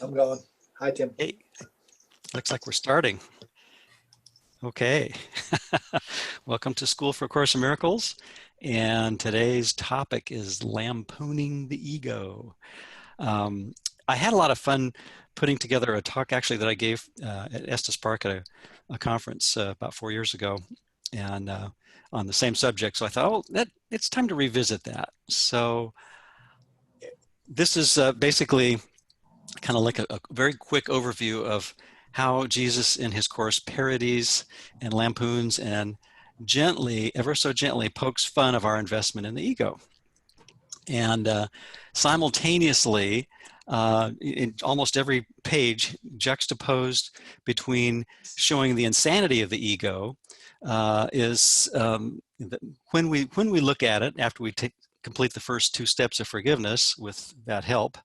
I'm going. Hi, Tim. Hey, looks like we're starting. Okay. Welcome to School for A Course in Miracles. And today's topic is lampooning the ego. I had a lot of fun putting together a talk actually that I gave at Estes Park at a conference about 4 years ago, and on the same subject. So I thought, oh, it's time to revisit that. So this is basically kind of like a very quick overview of how Jesus in his course parodies and lampoons and gently, ever so gently, pokes fun of our investment in the ego. And simultaneously, in almost every page, juxtaposed between showing the insanity of the ego is when we look at it after we complete the first 2 steps of forgiveness with that help,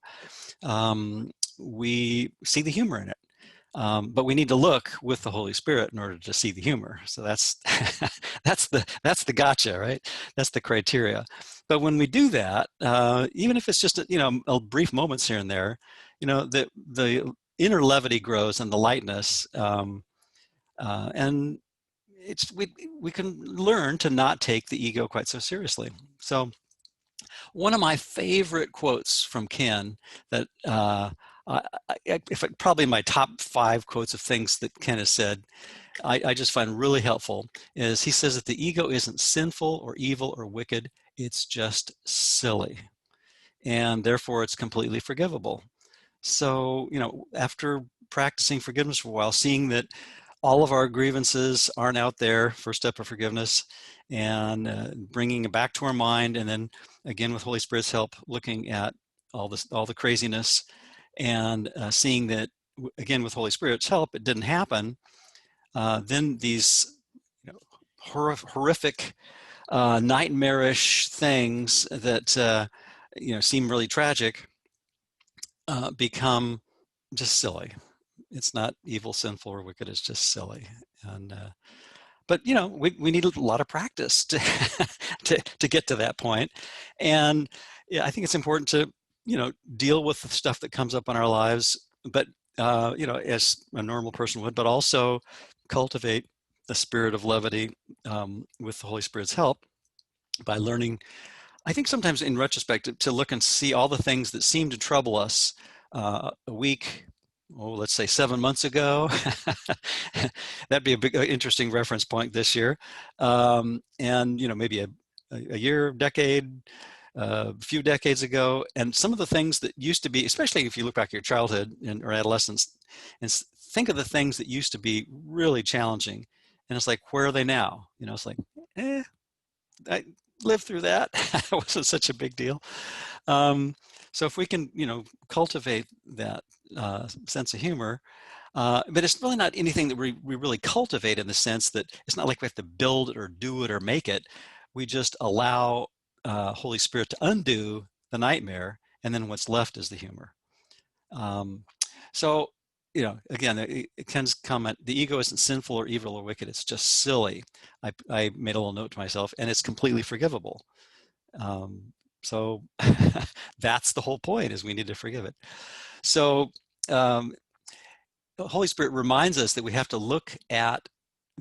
we see the humor in it. But we need to look with the Holy Spirit in order to see the humor. So that's that's the gotcha, right? That's the criteria. But when we do that, even if it's just a brief moments here and there, the inner levity grows and the lightness, and we can learn to not take the ego quite so seriously. So one of my favorite quotes from Ken that probably my top 5 quotes of things that Ken has said, I just find really helpful, is he says that the ego isn't sinful or evil or wicked, it's just silly. And therefore it's completely forgivable. So, after practicing forgiveness for a while, seeing that all of our grievances aren't out there, first step of forgiveness, and bringing it back to our mind, and then again with Holy Spirit's help, looking at all the craziness, and seeing that again with Holy Spirit's help it didn't happen. Then these horrific, nightmarish things that seem really tragic become just silly. It's not evil, sinful, or wicked. It's just silly. And but we need a lot of practice to to get to that point. And yeah, I think it's important to deal with the stuff that comes up in our lives, but as a normal person would, but also cultivate the spirit of levity with the Holy Spirit's help by learning. I think sometimes in retrospect to look and see all the things that seem to trouble us a week, let's say 7 months ago. That'd be a big, interesting reference point this year. And maybe a year, decade, a few decades ago, and some of the things that used to be, especially if you look back at your childhood or adolescence, and think of the things that used to be really challenging, and it's like, where are they now? It's like, I lived through that. It wasn't such a big deal. So if we can, cultivate that sense of humor, but it's really not anything that we really cultivate in the sense that it's not like we have to build it or do it or make it. We just allow Holy Spirit to undo the nightmare, and then what's left is the humor. So, again, Ken's comment, the ego isn't sinful or evil or wicked, it's just silly. I made a little note to myself, and it's completely forgivable. So that's the whole point, is we need to forgive it. So the Holy Spirit reminds us that we have to look at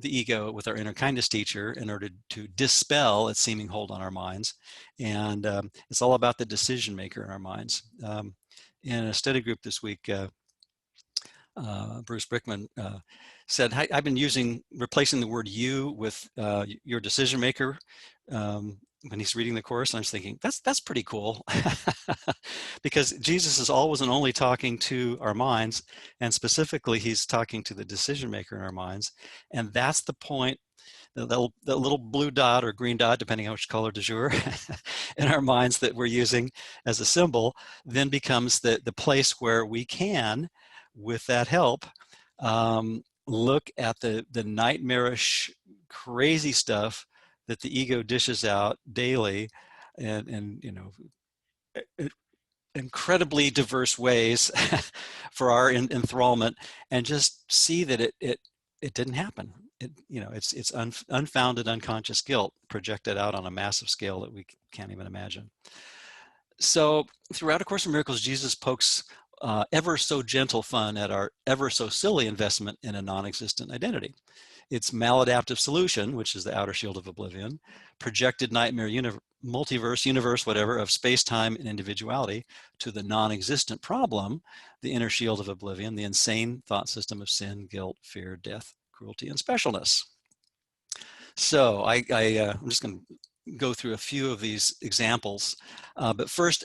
the ego with our inner kindness teacher in order to dispel its seeming hold on our minds. And it's all about the decision maker in our minds. In a study group this week, Bruce Brickman said, I've been replacing the word you with your decision maker when he's reading the course. And I was thinking, that's pretty cool. Because Jesus is always and only talking to our minds, and specifically he's talking to the decision maker in our minds. And that's the point. The little blue dot or green dot, depending on which color du jour, in our minds that we're using as a symbol, then becomes the place where we can, with that help, look at the nightmarish, crazy stuff that the ego dishes out daily, and incredibly diverse ways for our enthrallment, and just see that it didn't happen. It's unfounded unconscious guilt projected out on a massive scale that we can't even imagine. So throughout A Course in Miracles, Jesus pokes ever so gentle fun at our ever so silly investment in a non-existent identity. It's maladaptive solution, which is the outer shield of oblivion, projected nightmare multiverse, universe, whatever, of space-time and individuality, to the non-existent problem, the inner shield of oblivion, the insane thought system of sin, guilt, fear, death, cruelty, and specialness. So I'm just going to go through a few of these examples. But first,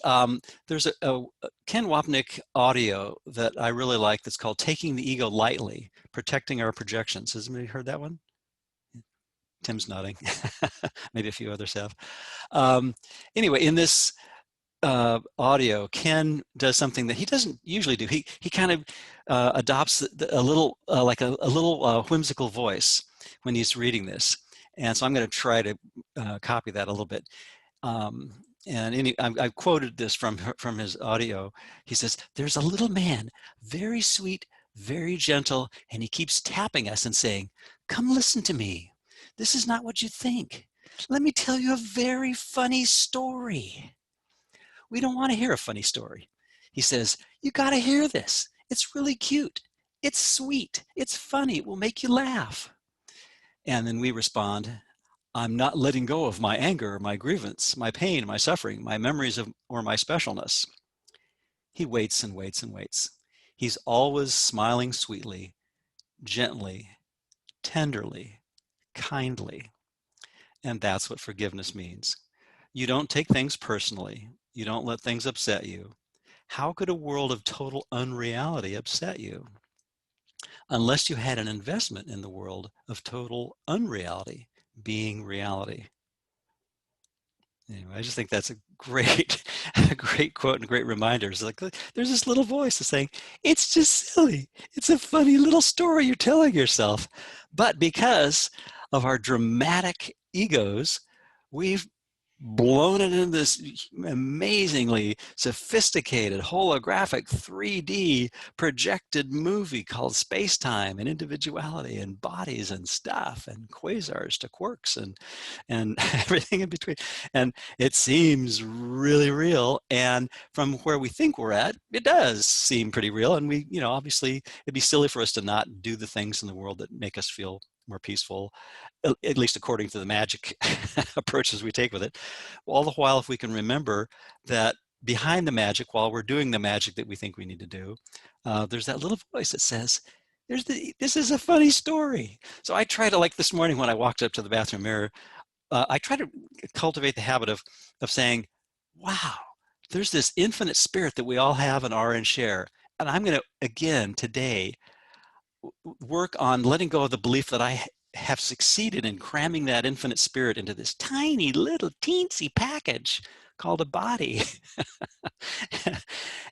there's a Ken Wapnick audio that I really like that's called Taking the Ego Lightly, Protecting Our Projections. Has anybody heard that one? Tim's nodding. Maybe a few others have. Anyway, in this audio, Ken does something that he doesn't usually do. He kind of adopts a little whimsical voice when he's reading this, and so I'm going to try to copy that a little bit. I quoted this from his audio. He says, "There's a little man, very sweet, very gentle, and he keeps tapping us and saying, 'Come listen to me. This is not what you think. Let me tell you a very funny story.' We don't want to hear a funny story. He says, 'You got to hear this. It's really cute. It's sweet. It's funny. It will make you laugh.' And then we respond, 'I'm not letting go of my anger, my grievance, my pain, my suffering, my memories of, or my specialness.' He waits and waits and waits. He's always smiling sweetly, gently, tenderly, kindly. And that's what forgiveness means. You don't take things personally. You don't let things upset you. How could a world of total unreality upset you? Unless you had an investment in the world of total unreality, being reality." Anyway, I just think that's a great quote and a great reminder. It's like, there's this little voice that's saying, it's just silly. It's a funny little story you're telling yourself. But because of our dramatic egos, we've blown it into this amazingly sophisticated, holographic, 3D projected movie called space-time and individuality and bodies and stuff and quasars to quarks and everything in between. And it seems really real. And from where we think we're at, it does seem pretty real. And we, obviously it'd be silly for us to not do the things in the world that make us feel more peaceful, at least according to the magic approaches we take with it. All the while, if we can remember that behind the magic, while we're doing the magic that we think we need to do, there's that little voice that says, this is a funny story. So I try to, like this morning when I walked up to the bathroom mirror, I try to cultivate the habit of saying, wow, there's this infinite spirit that we all have and are and share. And I'm going to, again, today, work on letting go of the belief that I have succeeded in cramming that infinite spirit into this tiny little teensy package called a body.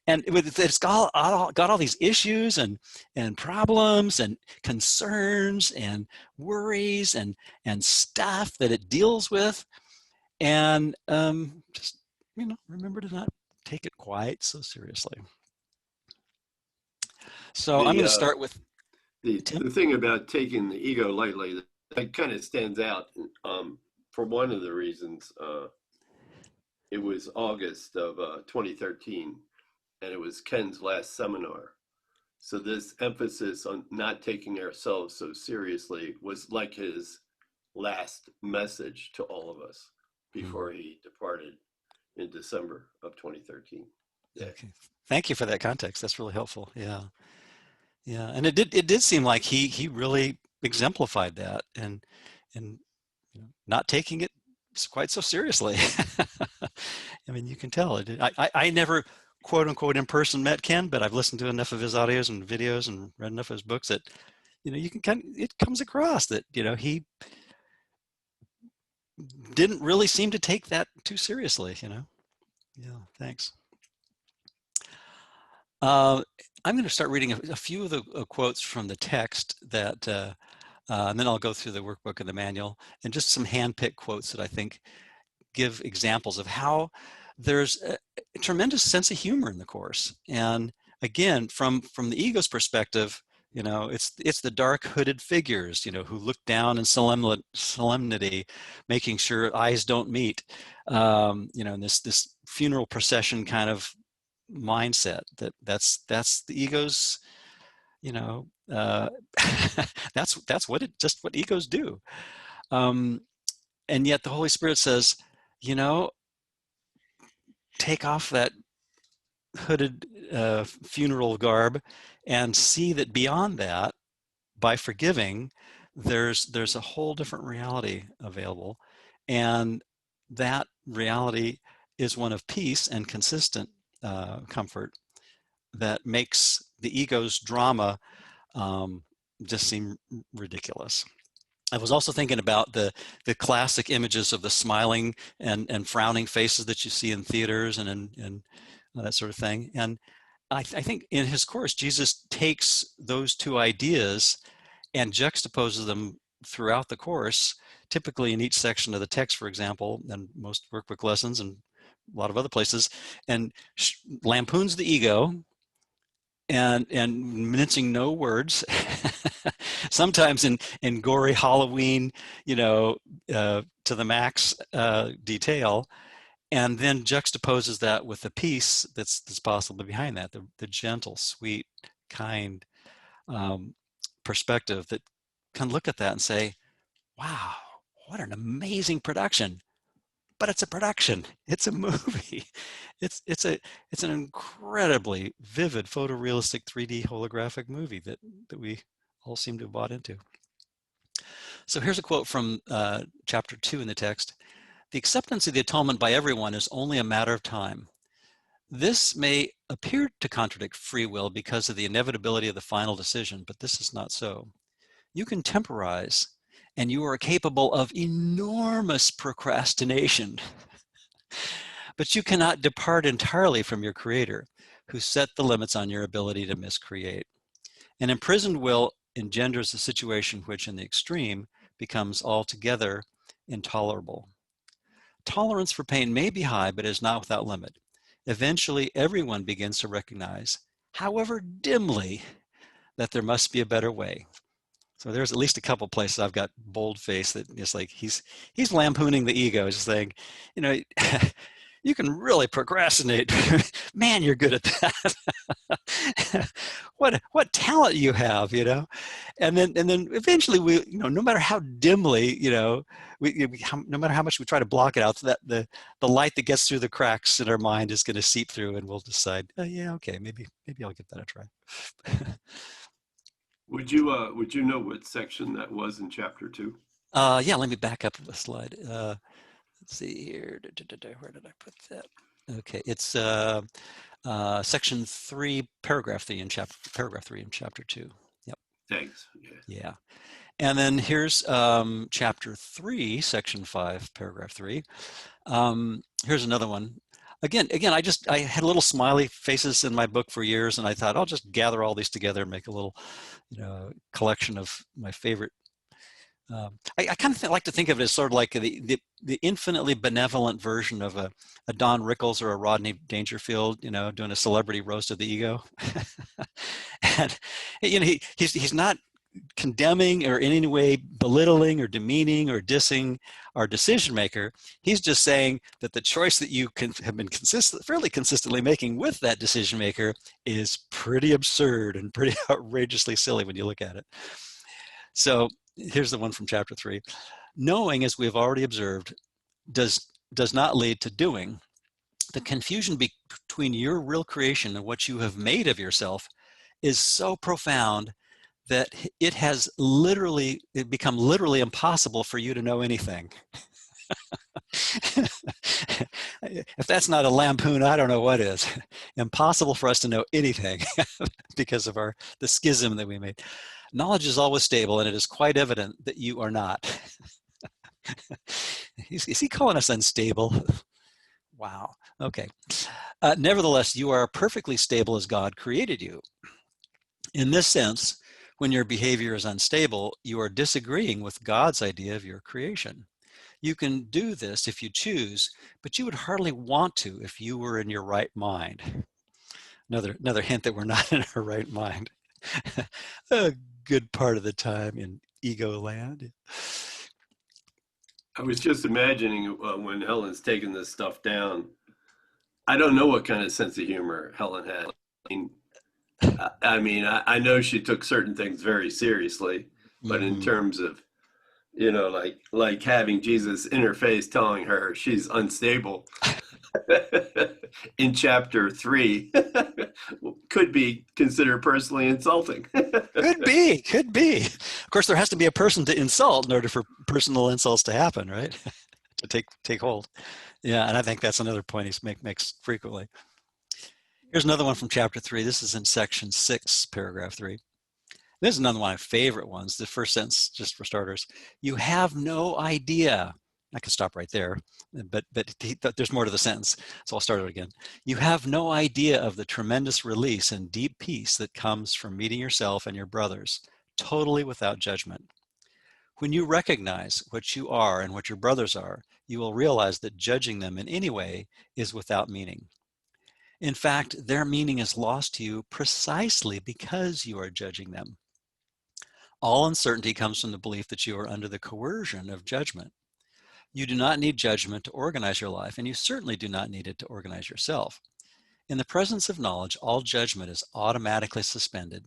And it's got all these issues and problems and concerns and worries and stuff that it deals with. And just, remember to not take it quite so seriously. So I'm going to start with the thing about taking the ego lightly, that kind of stands out for one of the reasons. It was August of 2013, and it was Ken's last seminar. So this emphasis on not taking ourselves so seriously was like his last message to all of us before he departed in December of 2013. Yeah. Okay. Thank you for that context. That's really helpful. Yeah. Yeah, and it did seem like he really exemplified that and not taking it quite so seriously. I mean, you can tell it. I never quote unquote in person met Ken, but I've listened to enough of his audios and videos and read enough of his books that you can it comes across that he didn't really seem to take that too seriously. Yeah, thanks. I'm going to start reading a few of the quotes from the text that, and then I'll go through the workbook and the manual, and just some hand-picked quotes that I think give examples of how there's a tremendous sense of humor in the Course. And again, from the ego's perspective, it's the dark hooded figures, who look down in solemnity, making sure eyes don't meet, in this funeral procession kind of mindset. That's the ego's, that's what egos do. And yet the Holy Spirit says, you know, take off that hooded funeral garb and see that beyond that, by forgiving, there's a whole different reality available, and that reality is one of peace and consistent comfort that makes the ego's drama just seem ridiculous. I was also thinking about the classic images of the smiling and frowning faces that you see in theaters and that sort of thing. And I think in his course, Jesus takes those two ideas and juxtaposes them throughout the course, typically in each section of the text, for example, and most workbook lessons and a lot of other places, and lampoons the ego and mincing no words, sometimes in gory Halloween, to the max detail, and then juxtaposes that with the peace that's possible behind that, the gentle, sweet, kind perspective that can look at that and say, wow, what an amazing production. But it's a production. It's a movie. It's an incredibly vivid, photorealistic 3D holographic movie that we all seem to have bought into. So here's a quote from chapter 2 in the text. The acceptance of the atonement by everyone is only a matter of time. This may appear to contradict free will because of the inevitability of the final decision, but this is not so. You can temporize, and you are capable of enormous procrastination. But you cannot depart entirely from your creator, who set the limits on your ability to miscreate. An imprisoned will engenders a situation which, in the extreme, becomes altogether intolerable. Tolerance for pain may be high, but is not without limit. Eventually, everyone begins to recognize, however dimly, that there must be a better way. So there's at least a couple places I've got bold-faced that it's like he's lampooning the ego, just saying, you can really procrastinate. Man, you're good at that. what talent you have, And then eventually no matter how dimly, no matter how much we try to block it out, so that the light that gets through the cracks in our mind is going to seep through, and we'll decide, oh, yeah, okay, maybe I'll give that a try. Would you know what section that was in chapter 2? Yeah, let me back up the slide. Let's see here. Where did I put that? Okay, it's section 3, paragraph 3 in chapter 2. Yep. Thanks. Yeah. And then here's chapter 3, section 5, paragraph 3. Here's another one. Again, I had little smiley faces in my book for years, and I thought I'll just gather all these together and make a little, collection of my favorite. I kind of like to think of it as sort of like the infinitely benevolent version of a Don Rickles or a Rodney Dangerfield, doing a celebrity roast of the ego. And he's not condemning or in any way belittling or demeaning or dissing our decision maker. He's just saying that the choice that you have been fairly consistently making with that decision maker is pretty absurd and pretty outrageously silly when you look at it. So here's the one from chapter 3. Knowing, as we have already observed, does not lead to doing. The confusion between your real creation and what you have made of yourself is so profound that it has become literally impossible for you to know anything. If that's not a lampoon, I don't know what is. Impossible for us to know anything because of the schism that we made. Knowledge is always stable, and it is quite evident that you are not. Is he calling us unstable? Wow. Okay. Nevertheless, you are perfectly stable as God created you. In this sense, when your behavior is unstable, you are disagreeing with God's idea of your creation. You can do this if you choose, but you would hardly want to if you were in your right mind. Another hint that we're not in our right mind. A good part of the time in ego land. I was just imagining when Helen's taking this stuff down, I don't know what kind of sense of humor Helen had. I know she took certain things very seriously, but in Mm-hmm. terms of, like having Jesus in her face telling her she's unstable in chapter 3 could be considered personally insulting. Could be, could be. Of course, there has to be a person to insult in order for personal insults to happen, right? To take hold. Yeah, and I think that's another point he makes frequently. Here's another one from chapter 3. This is in section 6, paragraph 3. This is another one of my favorite ones. The first sentence, just for starters, you have no idea. I could stop right there, but there's more to the sentence, so I'll start it again. You have no idea of the tremendous release and deep peace that comes from meeting yourself and your brothers, totally without judgment. When you recognize what you are and what your brothers are, you will realize that judging them in any way is without meaning. In fact, their meaning is lost to you precisely because you are judging them. All uncertainty comes from the belief that you are under the coercion of judgment. You do not need judgment to organize your life, and you certainly do not need it to organize yourself. In the presence of knowledge, all judgment is automatically suspended,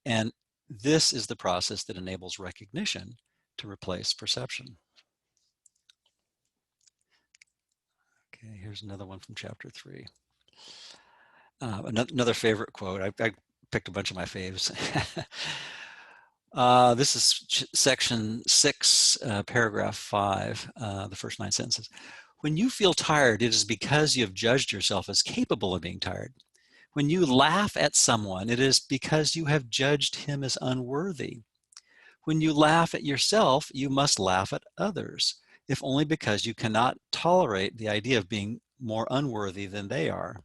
and this is the process that enables recognition to replace perception. Okay, here's another one from chapter 3. Another favorite quote. I picked a bunch of my faves. This is section 6, paragraph 5, the first 9 sentences. When you feel tired, it is because you have judged yourself as capable of being tired. When you laugh at someone, it is because you have judged him as unworthy. When you laugh at yourself, you must laugh at others, if only because you cannot tolerate the idea of being more unworthy than they are.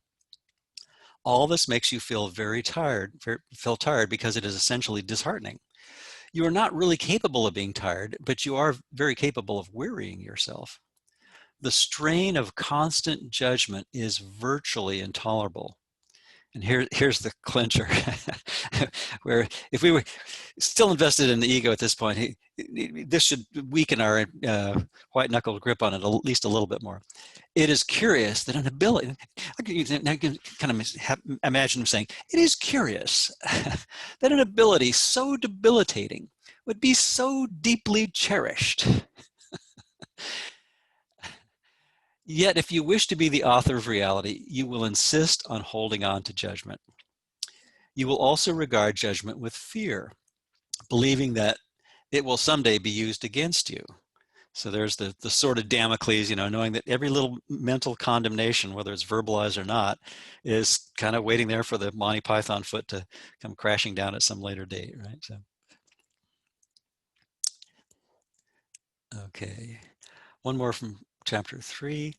All this makes you feel tired because it is essentially disheartening. You are not really capable of being tired, but you are very capable of wearying yourself. The strain of constant judgment is virtually intolerable. And here's the clincher, where if we were still invested in the ego at this point, this should weaken our white-knuckled grip on it at least a little bit more. It is curious that an ability, I can kind of imagine him saying, it is curious that an ability so debilitating would be so deeply cherished. Yet, if you wish to be the author of reality, you will insist on holding on to judgment. You will also regard judgment with fear, believing that it will someday be used against you. So there's the sword of Damocles, knowing that every little mental condemnation, whether it's verbalized or not, is kind of waiting there for the Monty Python foot to come crashing down at some later date, right? So, okay. One more from chapter 3,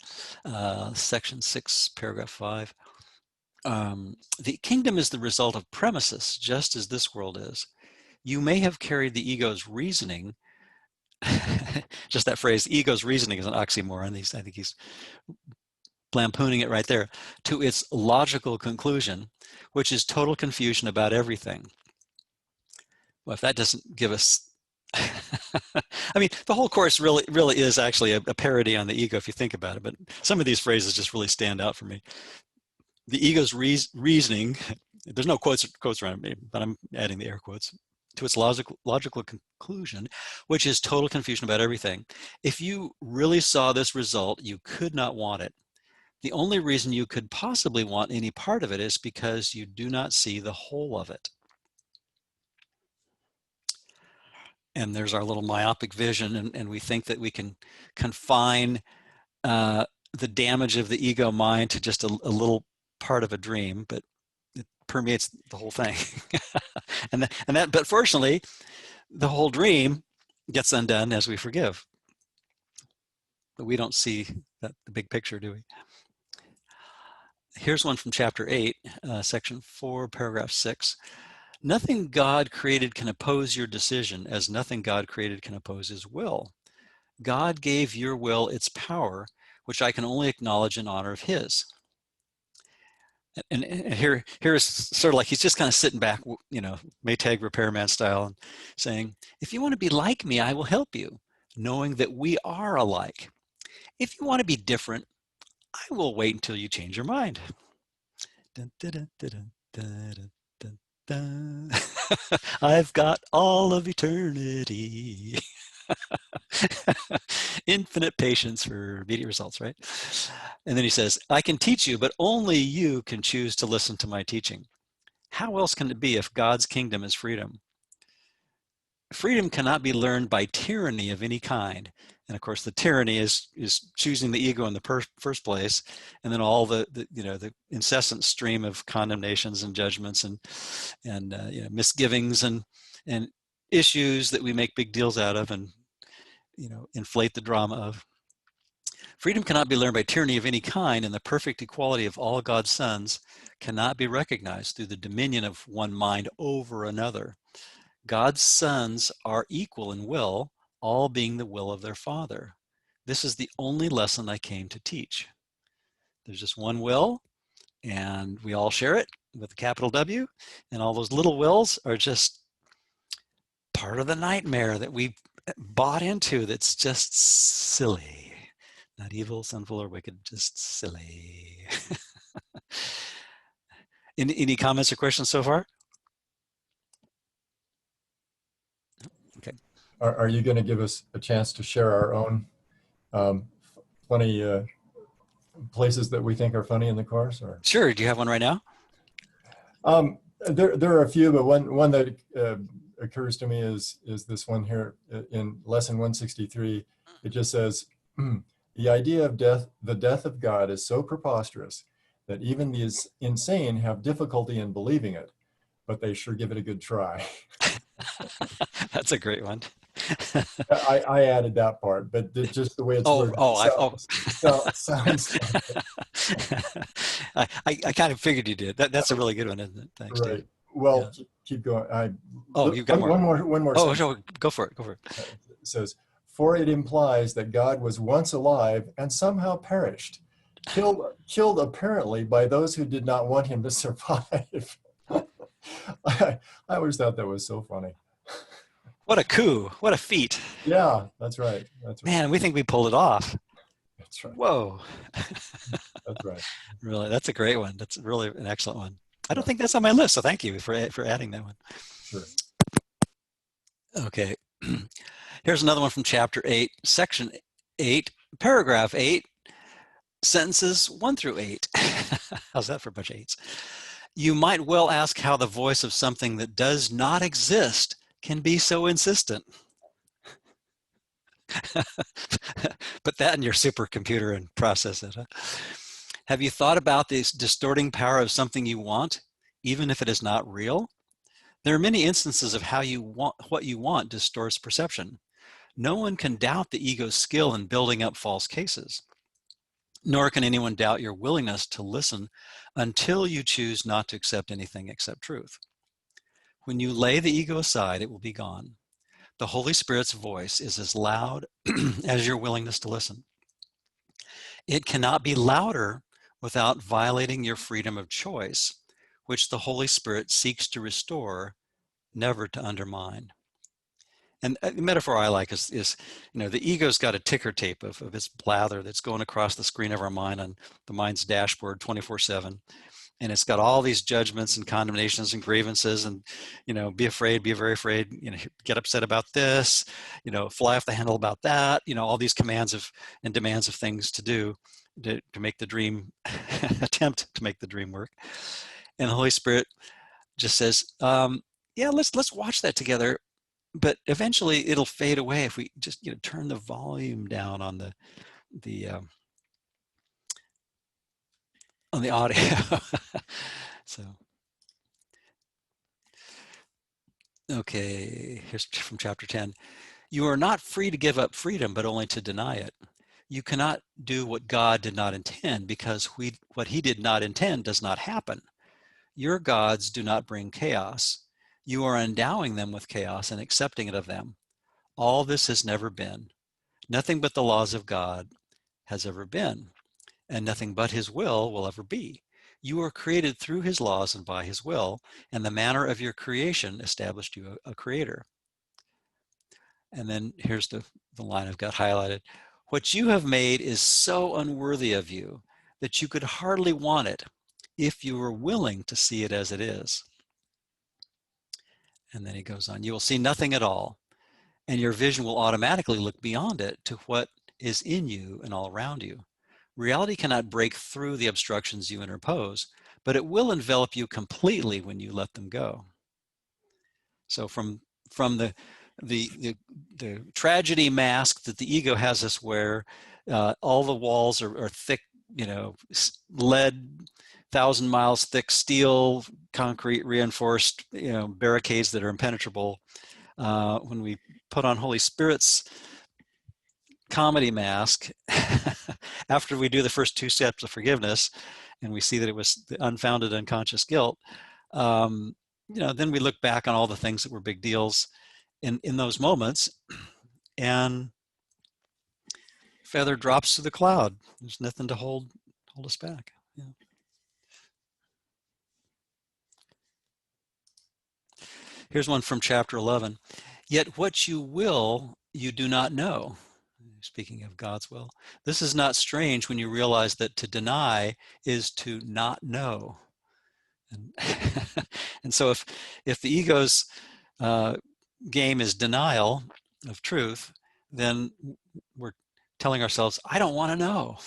section 6, paragraph 5. The kingdom is the result of premises, just as this world is. You may have carried the ego's reasoning, just that phrase, ego's reasoning is an oxymoron. I think he's lampooning it right there, to its logical conclusion, which is total confusion about everything. Well, if that doesn't give us I mean, the whole course really is actually a parody on the ego if you think about it, but some of these phrases just really stand out for me. The ego's reasoning, there's no quotes around me, but I'm adding the air quotes, to its logical conclusion, which is total confusion about everything. If you really saw this result, you could not want it. The only reason you could possibly want any part of it is because you do not see the whole of it. And there's our little myopic vision, and we think that we can confine the damage of the ego mind to just a little part of a dream, but it permeates the whole thing. But fortunately, the whole dream gets undone as we forgive. But we don't see the big picture, do we? Here's one from chapter 8, section 4, paragraph 6. Nothing God created can oppose your decision, as nothing God created can oppose his will. God gave your will its power, which I can only acknowledge in honor of his. And here is sort of like he's just kind of sitting back, Maytag repairman style, and saying, if you want to be like me, I will help you, knowing that we are alike. If you want to be different, I will wait until you change your mind. Dun, dun, dun, dun, dun, dun, dun, dun. I've got all of eternity. Infinite patience for immediate results, right? And then he says, I can teach you, but only you can choose to listen to my teaching. How else can it be if God's kingdom is freedom? Freedom cannot be learned by tyranny of any kind. And of course, the tyranny is choosing the ego in the first place, and then all the incessant stream of condemnations and judgments and misgivings and issues that we make big deals out of and inflate the drama of. Freedom cannot be learned by tyranny of any kind, and the perfect equality of all God's sons cannot be recognized through the dominion of one mind over another. God's sons are equal in will, all being the will of their Father. This is the only lesson I came to teach. There's just one will, and we all share it with a capital W, and all those little wills are just part of the nightmare that we bought into that's just silly. Not evil, sinful, or wicked, just silly. Any comments or questions so far? Okay. Are you going to give us a chance to share our own funny places that we think are funny in the course? Or sure. Do you have one right now? There are a few, but one that occurs to me is this one here in lesson 163. It just says, the idea of death, the death of God, is so preposterous that even the insane have difficulty in believing it, but they sure give it a good try. That's a great one. I added that part, but just the way it's worded sounds like I kind of figured you did. That's a really good one, isn't it? Thanks, right. Dave. Well, yeah. Keep going. You've got more. One more. Oh, sure. Go for it. It says, for it implies that God was once alive and somehow perished, killed apparently by those who did not want him to survive. I always thought that was so funny. What a coup. What a feat. Yeah, that's right. Man, we think we pulled it off. That's right. Whoa. That's right. Really, that's a great one. That's really an excellent one. I don't think that's on my list, so thank you for adding that one. Sure. Okay. Here's another one from chapter 8, section 8, paragraph 8, sentences 1 through 8. How's that for a bunch of eights? You might well ask how the voice of something that does not exist can be so insistent. Put that in your supercomputer and process it. Huh? Have you thought about this distorting power of something you want, even if it is not real? There are many instances of how what you want distorts perception. No one can doubt the ego's skill in building up false cases, nor can anyone doubt your willingness to listen until you choose not to accept anything except truth. When you lay the ego aside, it will be gone. The Holy Spirit's voice is as loud as your willingness to listen. It cannot be louder without violating your freedom of choice, which the Holy Spirit seeks to restore, never to undermine. And the metaphor I like is the ego's got a ticker tape of its blather that's going across the screen of our mind on the mind's dashboard 24/7. And it's got all these judgments and condemnations and grievances and, be afraid, be very afraid, get upset about this, fly off the handle about that, all these commands and demands of things to do to make the dream, attempt to make the dream work. And the Holy Spirit just says, yeah, let's watch that together. But eventually it'll fade away if we just turn the volume down on the audio. So, okay, here's from chapter 10. You are not free to give up freedom, but only to deny it. You cannot do what God did not intend, because what he did not intend does not happen. Your gods do not bring chaos. You are endowing them with chaos and accepting it of them. All this has never been. Nothing but the laws of God has ever been, and nothing but his will ever be. You are created through his laws and by his will, and the manner of your creation established you a creator. And then here's the line I've got highlighted. What you have made is so unworthy of you that you could hardly want it if you were willing to see it as it is. And then he goes on, you will see nothing at all, and your vision will automatically look beyond it to what is in you and all around you. Reality cannot break through the obstructions you interpose, but it will envelop you completely when you let them go. So from the tragedy mask that the ego has us wear, all the walls are thick, lead, 1,000 miles thick steel, concrete reinforced, barricades that are impenetrable. When we put on Holy Spirit's comedy mask, after we do the first 2 steps of forgiveness, and we see that it was the unfounded unconscious guilt, then we look back on all the things that were big deals in those moments, and feather drops to the cloud. There's nothing to hold us back. Yeah. Here's one from chapter 11. Yet what you will, you do not know. Speaking of God's will. This is not strange when you realize that to deny is to not know. And, and so if the ego's game is denial of truth, then we're telling ourselves, I don't want to know.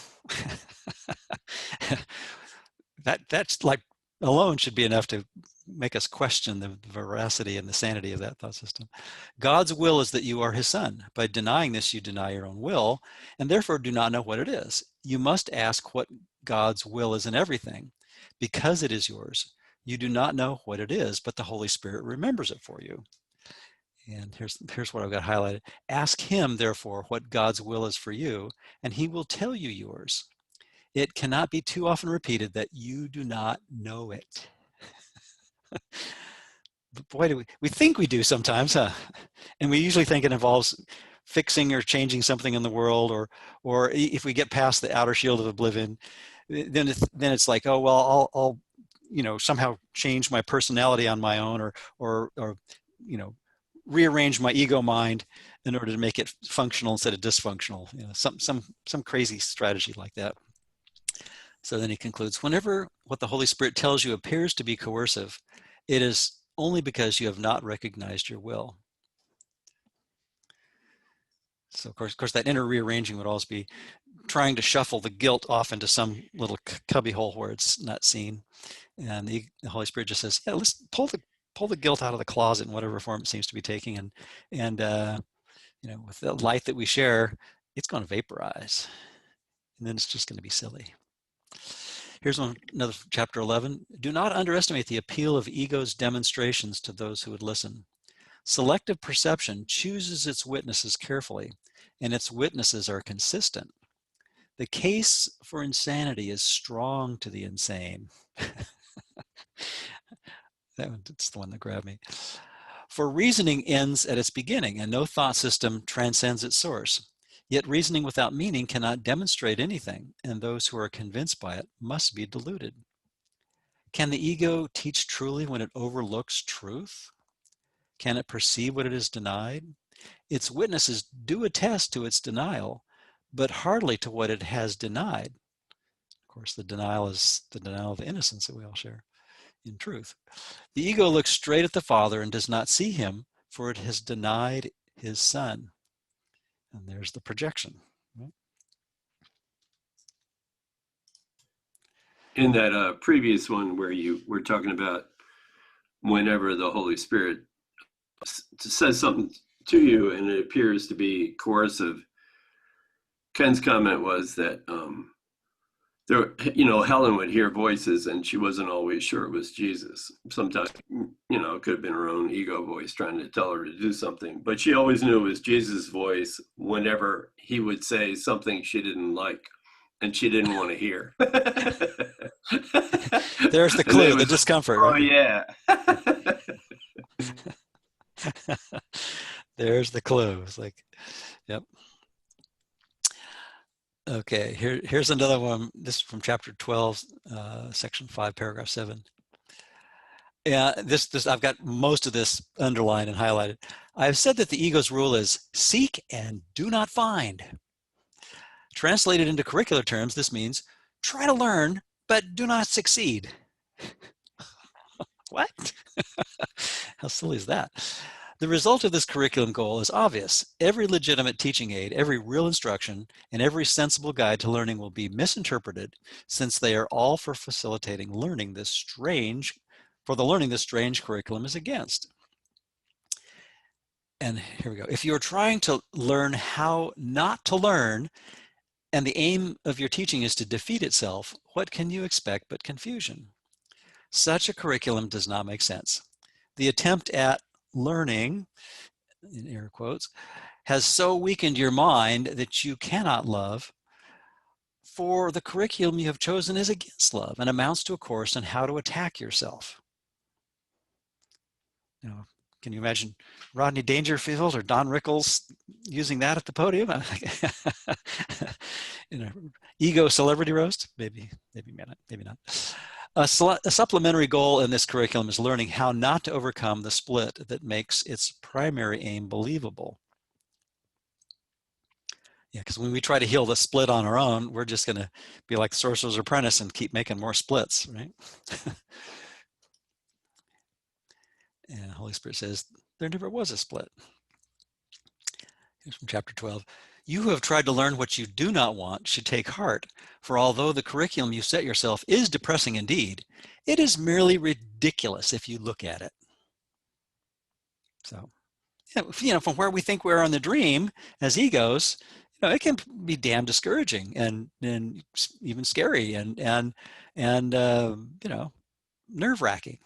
That's like alone should be enough to make us question the veracity and the sanity of that thought system. God's will is that you are his son. By denying this, you deny your own will, and therefore do not know what it is. You must ask what God's will is in everything, because it is yours. You do not know what it is, but the Holy Spirit remembers it for you. And here's what I've got highlighted. Ask him, therefore, what God's will is for you, and he will tell you yours. It cannot be too often repeated that you do not know it. But boy, do we think we do sometimes, huh? And we usually think it involves fixing or changing something in the world, or if we get past the outer shield of oblivion, then it's like, oh well, I'll somehow change my personality on my own, or rearrange my ego mind in order to make it functional instead of dysfunctional. Some crazy strategy like that. So then he concludes, whenever what the Holy Spirit tells you appears to be coercive, it is only because you have not recognized your will. So of course that inner rearranging would always be trying to shuffle the guilt off into some little cubby hole where it's not seen. And the Holy Spirit just says, yeah, let's pull the guilt out of the closet in whatever form it seems to be taking. And with the light that we share, it's going to vaporize. And then it's just going to be silly. Here's another from chapter 11. Do not underestimate the appeal of ego's demonstrations to those who would listen. Selective perception chooses its witnesses carefully, and its witnesses are consistent. The case for insanity is strong to the insane. That's the one that grabbed me. For reasoning ends at its beginning, and no thought system transcends its source. Yet reasoning without meaning cannot demonstrate anything, and those who are convinced by it must be deluded. Can the ego teach truly when it overlooks truth? Can it perceive what it is denied? Its witnesses do attest to its denial, but hardly to what it has denied. Of course, the denial is the denial of innocence that we all share in truth. The ego looks straight at the Father and does not see him, for it has denied his Son. And there's the projection. Right? In that previous one where you were talking about whenever the Holy Spirit says something to you and it appears to be coercive, Ken's comment was that Helen would hear voices and she wasn't always sure it was Jesus. Sometimes, it could have been her own ego voice trying to tell her to do something, but she always knew it was Jesus' voice whenever he would say something she didn't like and she didn't want to hear. There's the clue, the discomfort. Oh, yeah. There's the clue. It's like, yep. Okay, here's another one. This is from chapter 12, section 5, paragraph 7. Yeah, this I've got most of this underlined and highlighted. I've said that the ego's rule is seek and do not find. Translated into curricular terms, this means try to learn, but do not succeed. What? How silly is that? The result of this curriculum goal is obvious. Every legitimate teaching aid, every real instruction, and every sensible guide to learning will be misinterpreted, since they are all for facilitating learning this strange, for the learning this strange curriculum is against. And here we go. If you're trying to learn how not to learn, and the aim of your teaching is to defeat itself, what can you expect but confusion? Such a curriculum does not make sense. The attempt at learning, in air quotes, has so weakened your mind that you cannot love, for the curriculum you have chosen is against love and amounts to a course on how to attack yourself. You know, can you imagine Rodney Dangerfield or Don Rickles using that at the podium? You know, ego celebrity roast? Maybe not. A supplementary goal in this curriculum is learning how not to overcome the split that makes its primary aim believable. Yeah, because when we try to heal the split on our own, we're just going to be like the Sorcerer's Apprentice and keep making more splits, right? And the Holy Spirit says, there never was a split. Here's from chapter 12. You who have tried to learn what you do not want should take heart, for although the curriculum you set yourself is depressing indeed, it is merely ridiculous if you look at it. So, you know, from where we think we're on the dream as egos, you know, it can be damn discouraging and even scary and you know, nerve-wracking.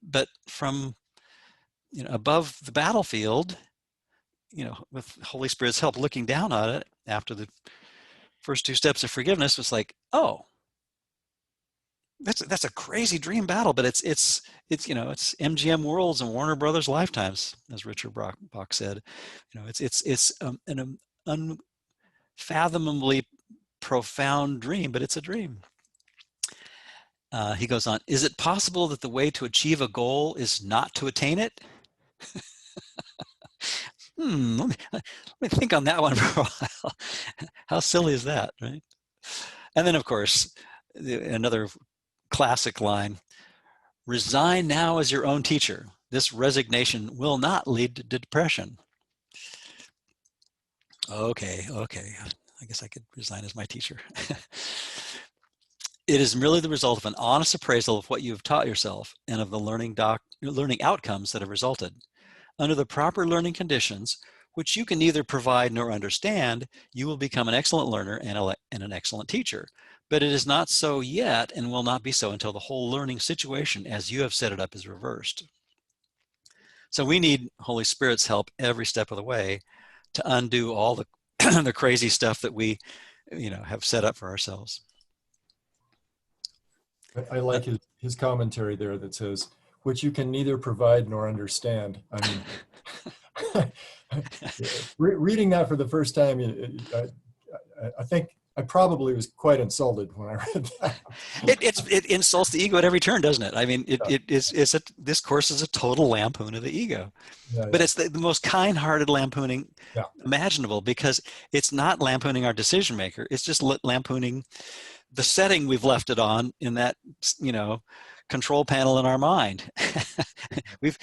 But from, you know, above the battlefield, you know, with Holy Spirit's help, looking down on it after the first two steps of forgiveness, was like, oh, that's a crazy dream battle, but it's you know, it's MGM Worlds and Warner Brothers lifetimes, as Richard Bach said. You know, it's an unfathomably profound dream, but it's a dream. He goes on, is it possible that the way to achieve a goal is not to attain it? Let me think on that one for a while. How silly is that, right? And then, of course, another classic line, resign now as your own teacher. This resignation will not lead to depression. Okay. I guess I could resign as my teacher. It is merely the result of an honest appraisal of what you have taught yourself and of the learning outcomes that have resulted. Under the proper learning conditions, which you can neither provide nor understand, you will become an excellent learner and an excellent teacher. But it is not so yet and will not be so until the whole learning situation as you have set it up is reversed. So we need Holy Spirit's help every step of the way to undo all the, the crazy stuff that we, you know, have set up for ourselves. I like his commentary there that says, which you can neither provide nor understand. I mean, reading that for the first time, I think I probably was quite insulted when I read that. It insults the ego at every turn, doesn't it? I mean, this course is a total lampoon of the ego. But it's the most kind-hearted lampooning imaginable, because it's not lampooning our decision maker. It's just lampooning the setting we've left it on in that, you know, control panel in our mind. we've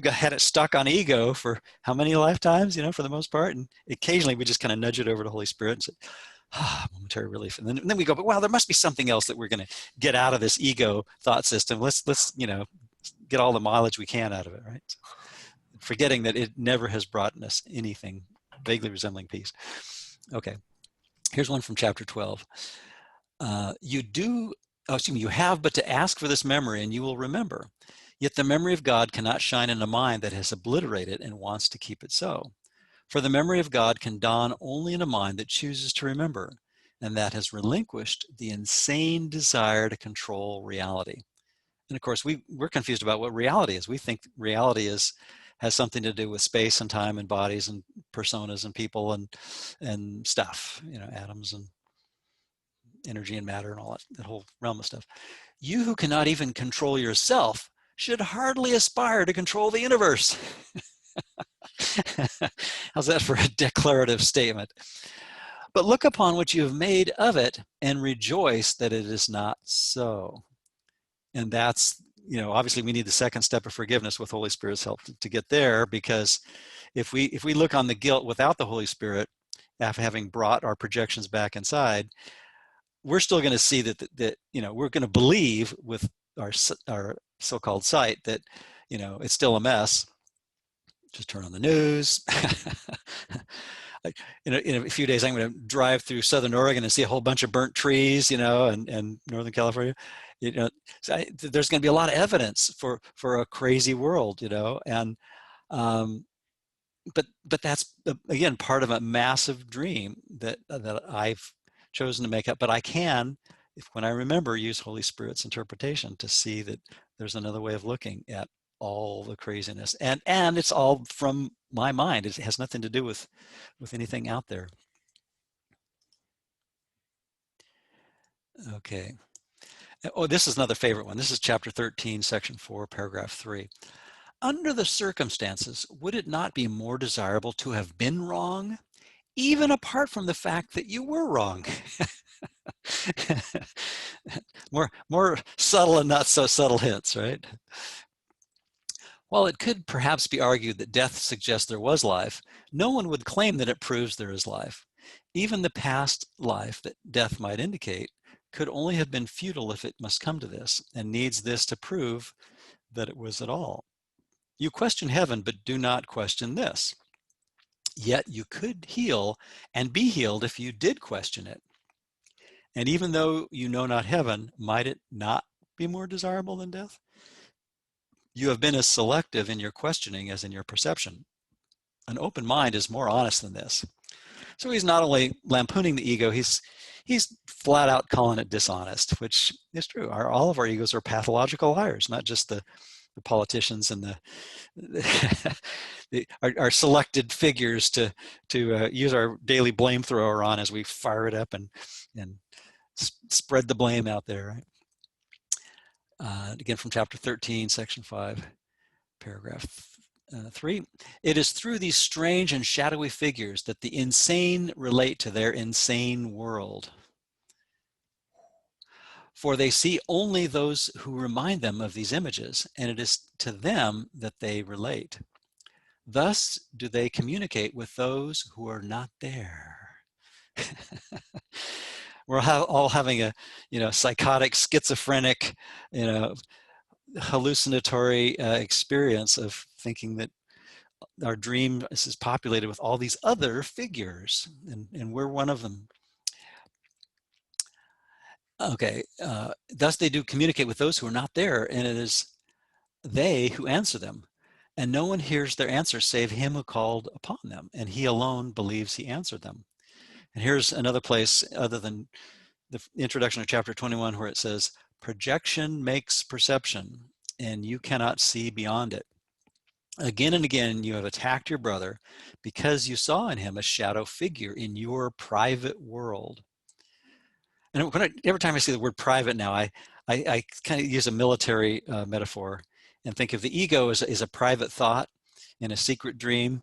had it stuck on ego for how many lifetimes, you know, for the most part, and occasionally we just kind of nudge it over to Holy Spirit and say, momentary relief, and then we go, but wow, there must be something else that we're going to get out of this ego thought system. Let's you know, get all the mileage we can out of it, right? So, forgetting that it never has brought us anything vaguely resembling peace. Okay, here's one from chapter 12. You have but to ask for this memory and you will remember. Yet the memory of God cannot shine in a mind that has obliterated and wants to keep it so. For the memory of God can dawn only in a mind that chooses to remember, and that has relinquished the insane desire to control reality. And of course, we're confused about what reality is. We think reality has something to do with space and time and bodies and personas and people and stuff, you know, atoms and energy and matter and all that whole realm of stuff. You who cannot even control yourself should hardly aspire to control the universe. How's that for a declarative statement? But look upon what you have made of it and rejoice that it is not so. And that's, obviously we need the second step of forgiveness with Holy Spirit's help to get there, because if we look on the guilt without the Holy Spirit, after having brought our projections back inside, we're still going to see that we're going to believe with our so-called sight that, it's still a mess. Just turn on the news. In a few days, I'm going to drive through Southern Oregon and see a whole bunch of burnt trees, and Northern California. There's going to be a lot of evidence for a crazy world, and but that's again part of a massive dream that I've chosen to make up. But I can, when I remember, use Holy Spirit's interpretation to see that there's another way of looking at all the craziness, and it's all from my mind. It has nothing to do with anything out there. Okay. Oh, this is another favorite one. This is chapter 13, section 4, paragraph 3. Under the circumstances, would it not be more desirable to have been wrong, even apart from the fact that you were wrong? more subtle and not so subtle hints, right? While it could perhaps be argued that death suggests there was life, no one would claim that it proves there is life. Even the past life that death might indicate could only have been futile if it must come to this, and needs this to prove that it was at all. You question heaven, but do not question this. Yet you could heal and be healed if you did question it. And even though you know not heaven, might it not be more desirable than death? You have been as selective in your questioning as in your perception. An open mind is more honest than this. So he's not only lampooning the ego, he's flat out calling it dishonest, which is true. All of our egos are pathological liars, not just the politicians and our selected figures to use our daily blame thrower on as we fire it up and spread the blame out there. Right? Again, from chapter 13, section 5, paragraph 3. It is through these strange and shadowy figures that the insane relate to their insane world. For they see only those who remind them of these images, and it is to them that they relate. Thus do they communicate with those who are not there. We're all having a, psychotic, schizophrenic, hallucinatory experience of thinking that our dream is populated with all these other figures, and we're one of them. Okay, thus they do communicate with those who are not there, and it is they who answer them. And no one hears their answer save him who called upon them, and he alone believes he answered them. And here's another place other than the introduction of chapter 21 where it says, projection makes perception, and you cannot see beyond it. Again and again you have attacked your brother because you saw in him a shadow figure in your private world. And every time I see the word private now, I kind of use a military metaphor and think of the ego as a private thought in a secret dream.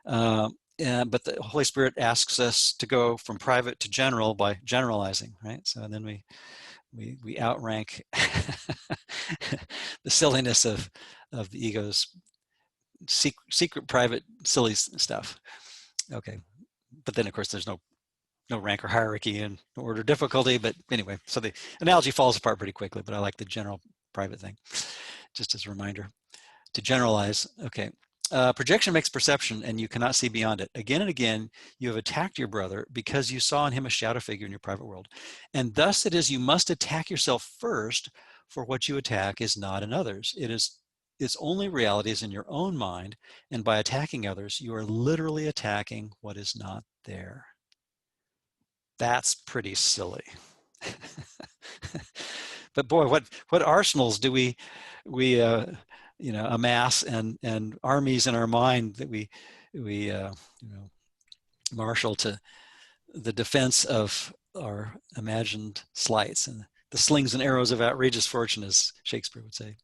But the Holy Spirit asks us to go from private to general by generalizing, right? So then we outrank the silliness of the ego's secret, private, silly stuff. Okay, but then of course there's no rank or hierarchy and no order of difficulty. But anyway, so the analogy falls apart pretty quickly. But I like the general private thing, just as a reminder to generalize. Okay. Projection makes perception, and you cannot see beyond it. Again and again, you have attacked your brother because you saw in him a shadow figure in your private world. And thus it is you must attack yourself first, for what you attack is not in others. Its only reality is in your own mind, and by attacking others, you are literally attacking what is not there. That's pretty silly. But boy, what arsenals do we amass and armies in our mind that we marshal to the defense of our imagined slights and the slings and arrows of outrageous fortune, as Shakespeare would say.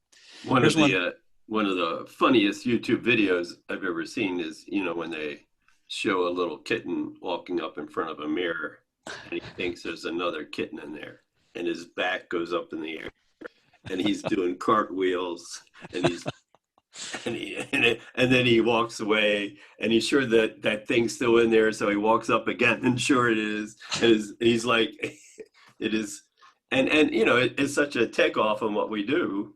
One of the funniest YouTube videos I've ever seen is when they show a little kitten walking up in front of a mirror, and he thinks there's another kitten in there, and his back goes up in the air, and he's doing cartwheels, and he's and then he walks away, and he's sure that that thing's still in there, so he walks up again, and sure it is, and he's like, it is, and you know, it's such a takeoff on what we do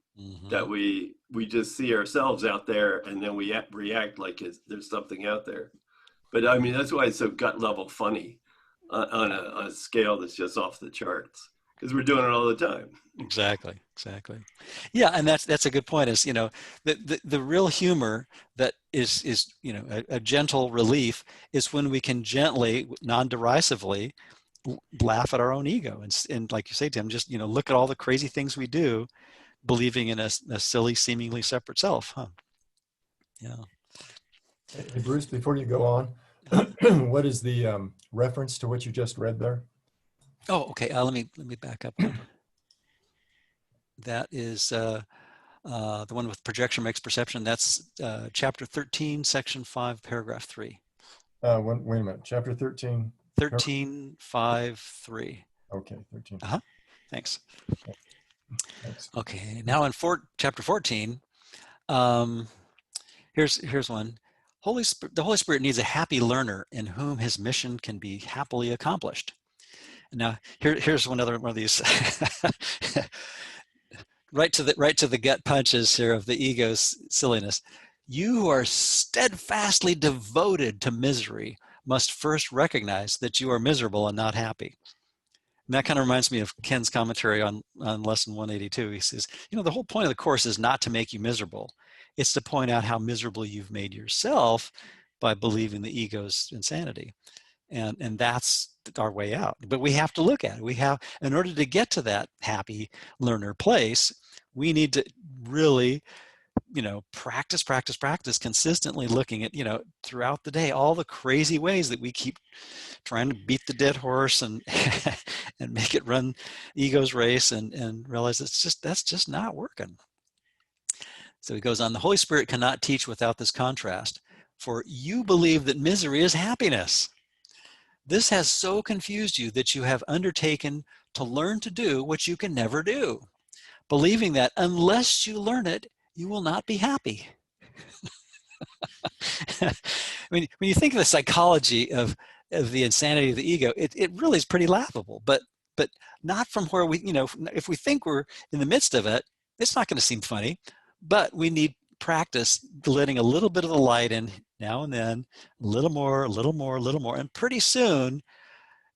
that we just see ourselves out there, and then we react like there's something out there. But I mean, that's why it's so gut level funny on a scale that's just off the charts, because we're doing it all the time. Exactly. Yeah, and that's a good point. Is, you know, the real humor that is you know, a gentle relief is when we can gently, non-derisively laugh at our own ego, and like you say, Tim, just, you know, look at all the crazy things we do, believing in a silly, seemingly separate self. Huh? Yeah. Hey, Bruce, before you go on, what is the reference to what you just read there? Oh, okay. Let me back up. That is the one with projection makes perception. That's chapter 13, section 5, paragraph 3. Wait a minute. Chapter 13. 13, 5, 3. Okay, 13. Thanks. Thanks. Okay, now in chapter 14, here's one. The Holy Spirit needs a happy learner in whom his mission can be happily accomplished. Now, here's one of these right to the gut punches here of the ego's silliness. You who are steadfastly devoted to misery must first recognize that you are miserable and not happy. And that kind of reminds me of Ken's commentary on lesson 182. He says, you know, the whole point of the course is not to make you miserable. It's to point out how miserable you've made yourself by believing the ego's insanity. And that's our way out. But we have to look at it. In order to get to that happy learner place, we need to really, you know, practice consistently, looking at, you know, throughout the day, all the crazy ways that we keep trying to beat the dead horse and and make it run ego's race, and realize that's just not working. So he goes on, the Holy Spirit cannot teach without this contrast, for you believe that misery is happiness. This has so confused you that you have undertaken to learn to do what you can never do, believing that unless you learn it, you will not be happy. I mean, when you think of the psychology of the insanity of the ego, it really is pretty laughable, but not from where we, you know, if we think we're in the midst of it, it's not going to seem funny, but we need practice letting a little bit of the light in now and then, a little more, and pretty soon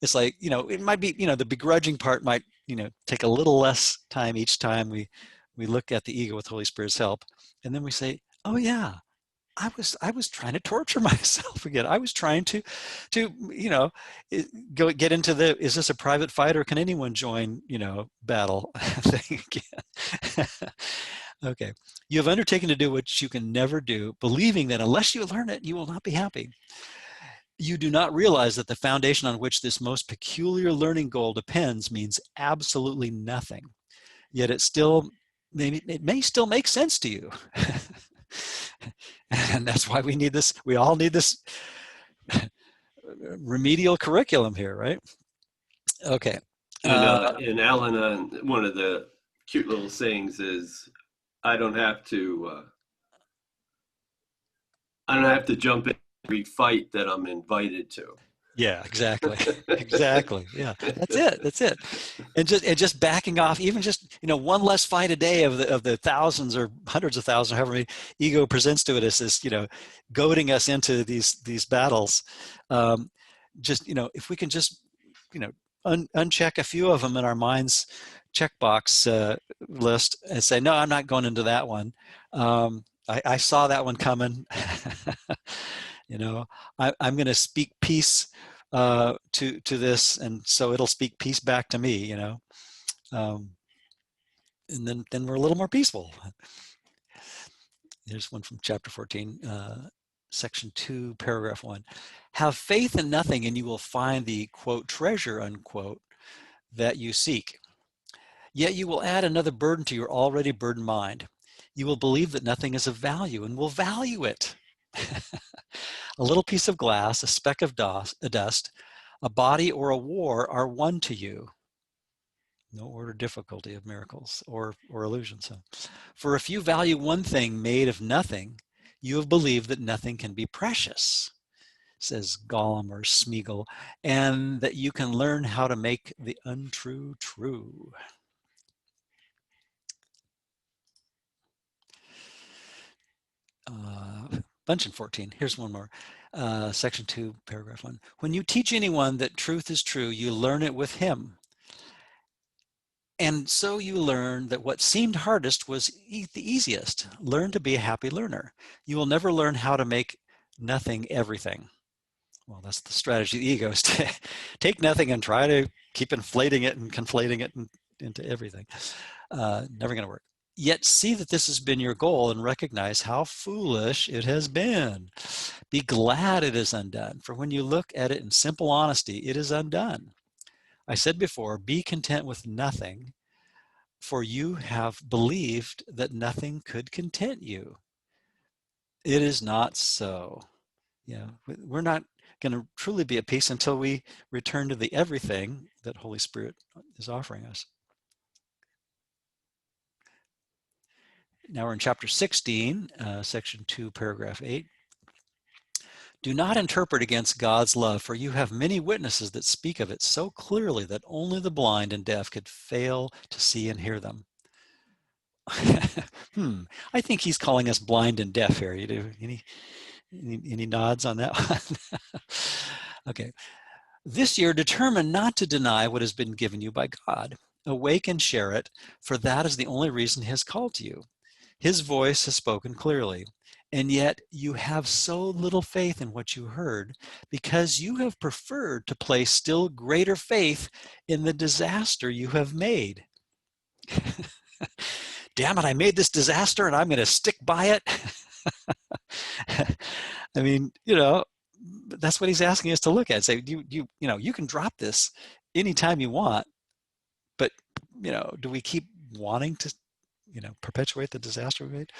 it's like, you know, it might be, you know, the begrudging part might, you know, take a little less time each time we look at the ego with Holy Spirit's help, and then we say, oh yeah, I was trying to torture myself again. I was trying to you know, get into the, is this a private fight or can anyone join, you know, battle thing again. Okay, you have undertaken to do what you can never do, believing that unless you learn it, you will not be happy. You do not realize that the foundation on which this most peculiar learning goal depends means absolutely nothing. Yet it may still make sense to you. And that's why we need this. We all need this remedial curriculum here, right? Okay. And Alan, one of the cute little sayings is, I don't have to jump in every fight that I'm invited to. Yeah, exactly. Exactly. Yeah, that's it. And just backing off, even just, you know, one less fight a day of the thousands or hundreds of thousands, however many ego presents to it as this, you know, goading us into these battles. Just, you know, if we can just, you know, uncheck a few of them in our mind's checkbox list and say, no, I'm not going into that one. I saw that one coming. You know, I'm going to speak peace to this, and so it'll speak peace back to me. You know, and then we're a little more peaceful. Here's one from chapter 14, section 2, paragraph 1. Have faith in nothing, and you will find the quote treasure unquote that you seek. Yet you will add another burden to your already burdened mind. You will believe that nothing is of value and will value it. A little piece of glass, a speck of dust, a body or a war are one to you. No order difficulty of miracles or illusions. For if you value one thing made of nothing, you have believed that nothing can be precious, says Gollum or Smeagol, and that you can learn how to make the untrue true. Bunch in 14. Here's one more. Section 2, paragraph 1. When you teach anyone that truth is true, you learn it with him. And so you learn that what seemed hardest was the easiest. Learn to be a happy learner. You will never learn how to make nothing everything. Well, that's the strategy of the ego, is to take nothing and try to keep inflating it and conflating it into everything. Never going to work. Yet see that this has been your goal and recognize how foolish it has been. Be glad it is undone, for when you look at it in simple honesty, it is undone. I said before, be content with nothing, for you have believed that nothing could content you. It is not so. Yeah, we're not going to truly be at peace until we return to the everything that Holy Spirit is offering us. Now we're in chapter 16, section 2, paragraph 8. Do not interpret against God's love, for you have many witnesses that speak of it so clearly that only the blind and deaf could fail to see and hear them. I think he's calling us blind and deaf here. You do any nods on that one? Okay. This year, determine not to deny what has been given you by God. Awake and share it, for that is the only reason he has called to you. His voice has spoken clearly, and yet you have so little faith in what you heard because you have preferred to place still greater faith in the disaster you have made. Damn it, I made this disaster and I'm going to stick by it. I mean, that's what he's asking us to look at. Say, you can drop this anytime you want, but, do we keep wanting to, perpetuate the disaster we made?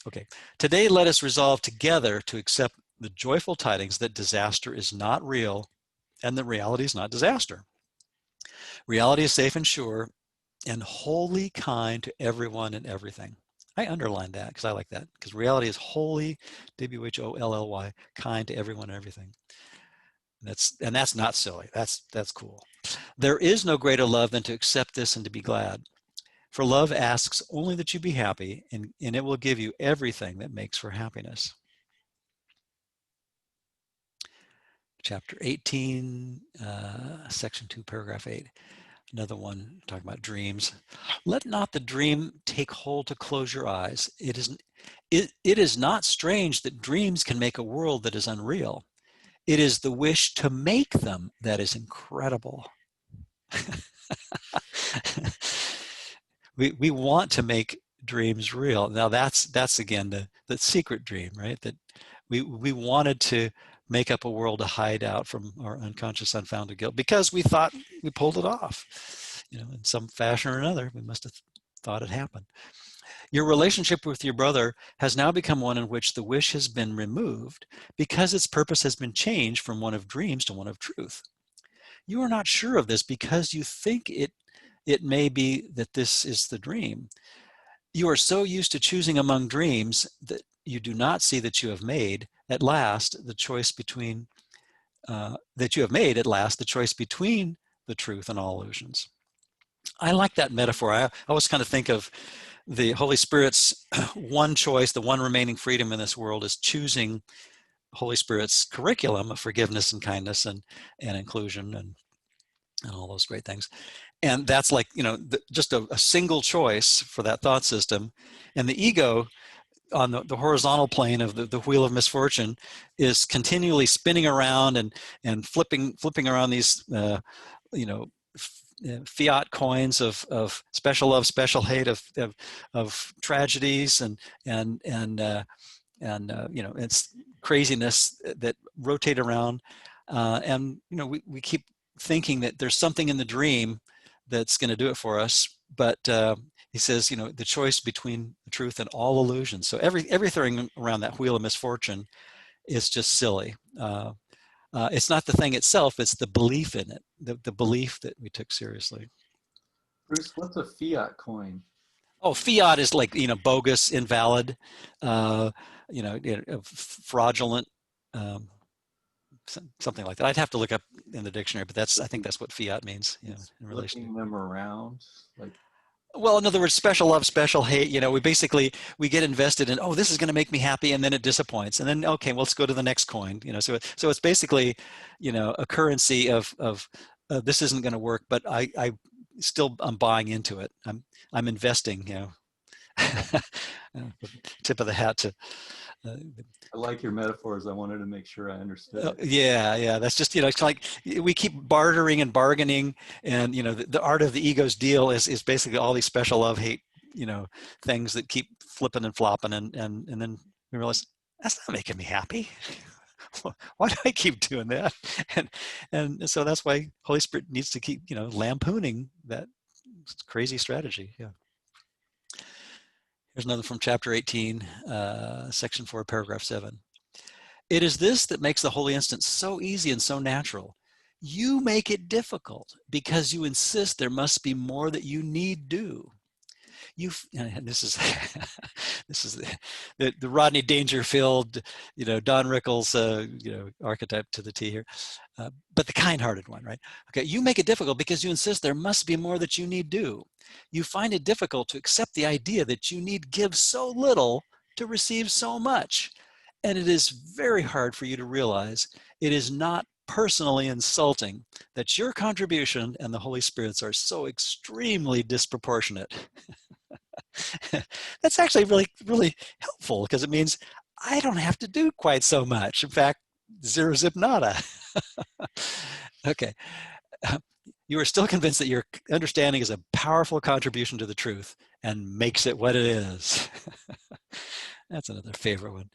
Okay. Today, let us resolve together to accept the joyful tidings that disaster is not real and that reality is not disaster. Reality is safe and sure and wholly kind to everyone and everything. I underlined that because I like that, because reality is wholly, W-H-O-L-L-Y, kind to everyone and everything. That's not silly. That's cool. There is no greater love than to accept this and to be glad. For love asks only that you be happy, and it will give you everything that makes for happiness. Chapter 18, section 2, paragraph 8. Another one talking about dreams. Let not the dream take hold to close your eyes. It is not strange that dreams can make a world that is unreal. It is the wish to make them that is incredible. We want to make dreams real. Now that's again the secret dream, right? That we wanted to make up a world to hide out from our unconscious unfounded guilt because we thought we pulled it off, in some fashion or another. We must have thought it happened. Your relationship with your brother has now become one in which the wish has been removed because its purpose has been changed from one of dreams to one of truth. You are not sure of this because you think it may be that this is the dream. You are so used to choosing among dreams that you do not see that you have made at last the choice between the truth and all illusions. I like that metaphor. I always kind of think of the Holy Spirit's one choice, the one remaining freedom in this world is choosing Holy Spirit's curriculum of forgiveness and kindness and inclusion and all those great things. And that's like, just a single choice for that thought system. And the ego on the horizontal plane of the wheel of misfortune is continually spinning around and flipping around these, fiat coins of special love, special hate, of tragedies and it's craziness that rotate around. We keep thinking that there's something in the dream that's going to do it for us, but he says, the choice between the truth and all illusions. So everything around that wheel of misfortune is just silly. It's not the thing itself, it's the belief in it, the belief that we took seriously. Bruce, what's a fiat coin? Oh, fiat is like, bogus, invalid, fraudulent, something like that. I'd have to look up in the dictionary, but I think that's what fiat means, in relation to. Flipping them around, like. Well, in other words, special love, special hate, we get invested in, oh, this is going to make me happy, and then it disappoints. And then, okay, well, let's go to the next coin, so it's basically, a currency of this isn't going to work, but I'm buying into it. I'm investing, tip of the hat to. I like your metaphors. I wanted to make sure I understood. Yeah. That's just, it's like we keep bartering and bargaining, and, the art of the ego's deal is basically all these special love, hate, things that keep flipping and flopping. And then we realize that's not making me happy. Why do I keep doing that? And so that's why Holy Spirit needs to keep, lampooning that crazy strategy. Yeah. Here's another from chapter 18, section 4, paragraph 7. It is this that makes the holy instant so easy and so natural. You make it difficult because you insist there must be more that you need do. And this is the Rodney Dangerfield, Don Rickles, archetype to the T here, but the kind-hearted one, right? Okay, you make it difficult because you insist there must be more that you need do. You find it difficult to accept the idea that you need give so little to receive so much, and it is very hard for you to realize it is not personally insulting that your contribution and the Holy Spirit's are so extremely disproportionate. That's actually really, really helpful, because it means I don't have to do quite so much. In fact, zero zip nada. Okay. You are still convinced that your understanding is a powerful contribution to the truth and makes it what it is. That's another favorite one.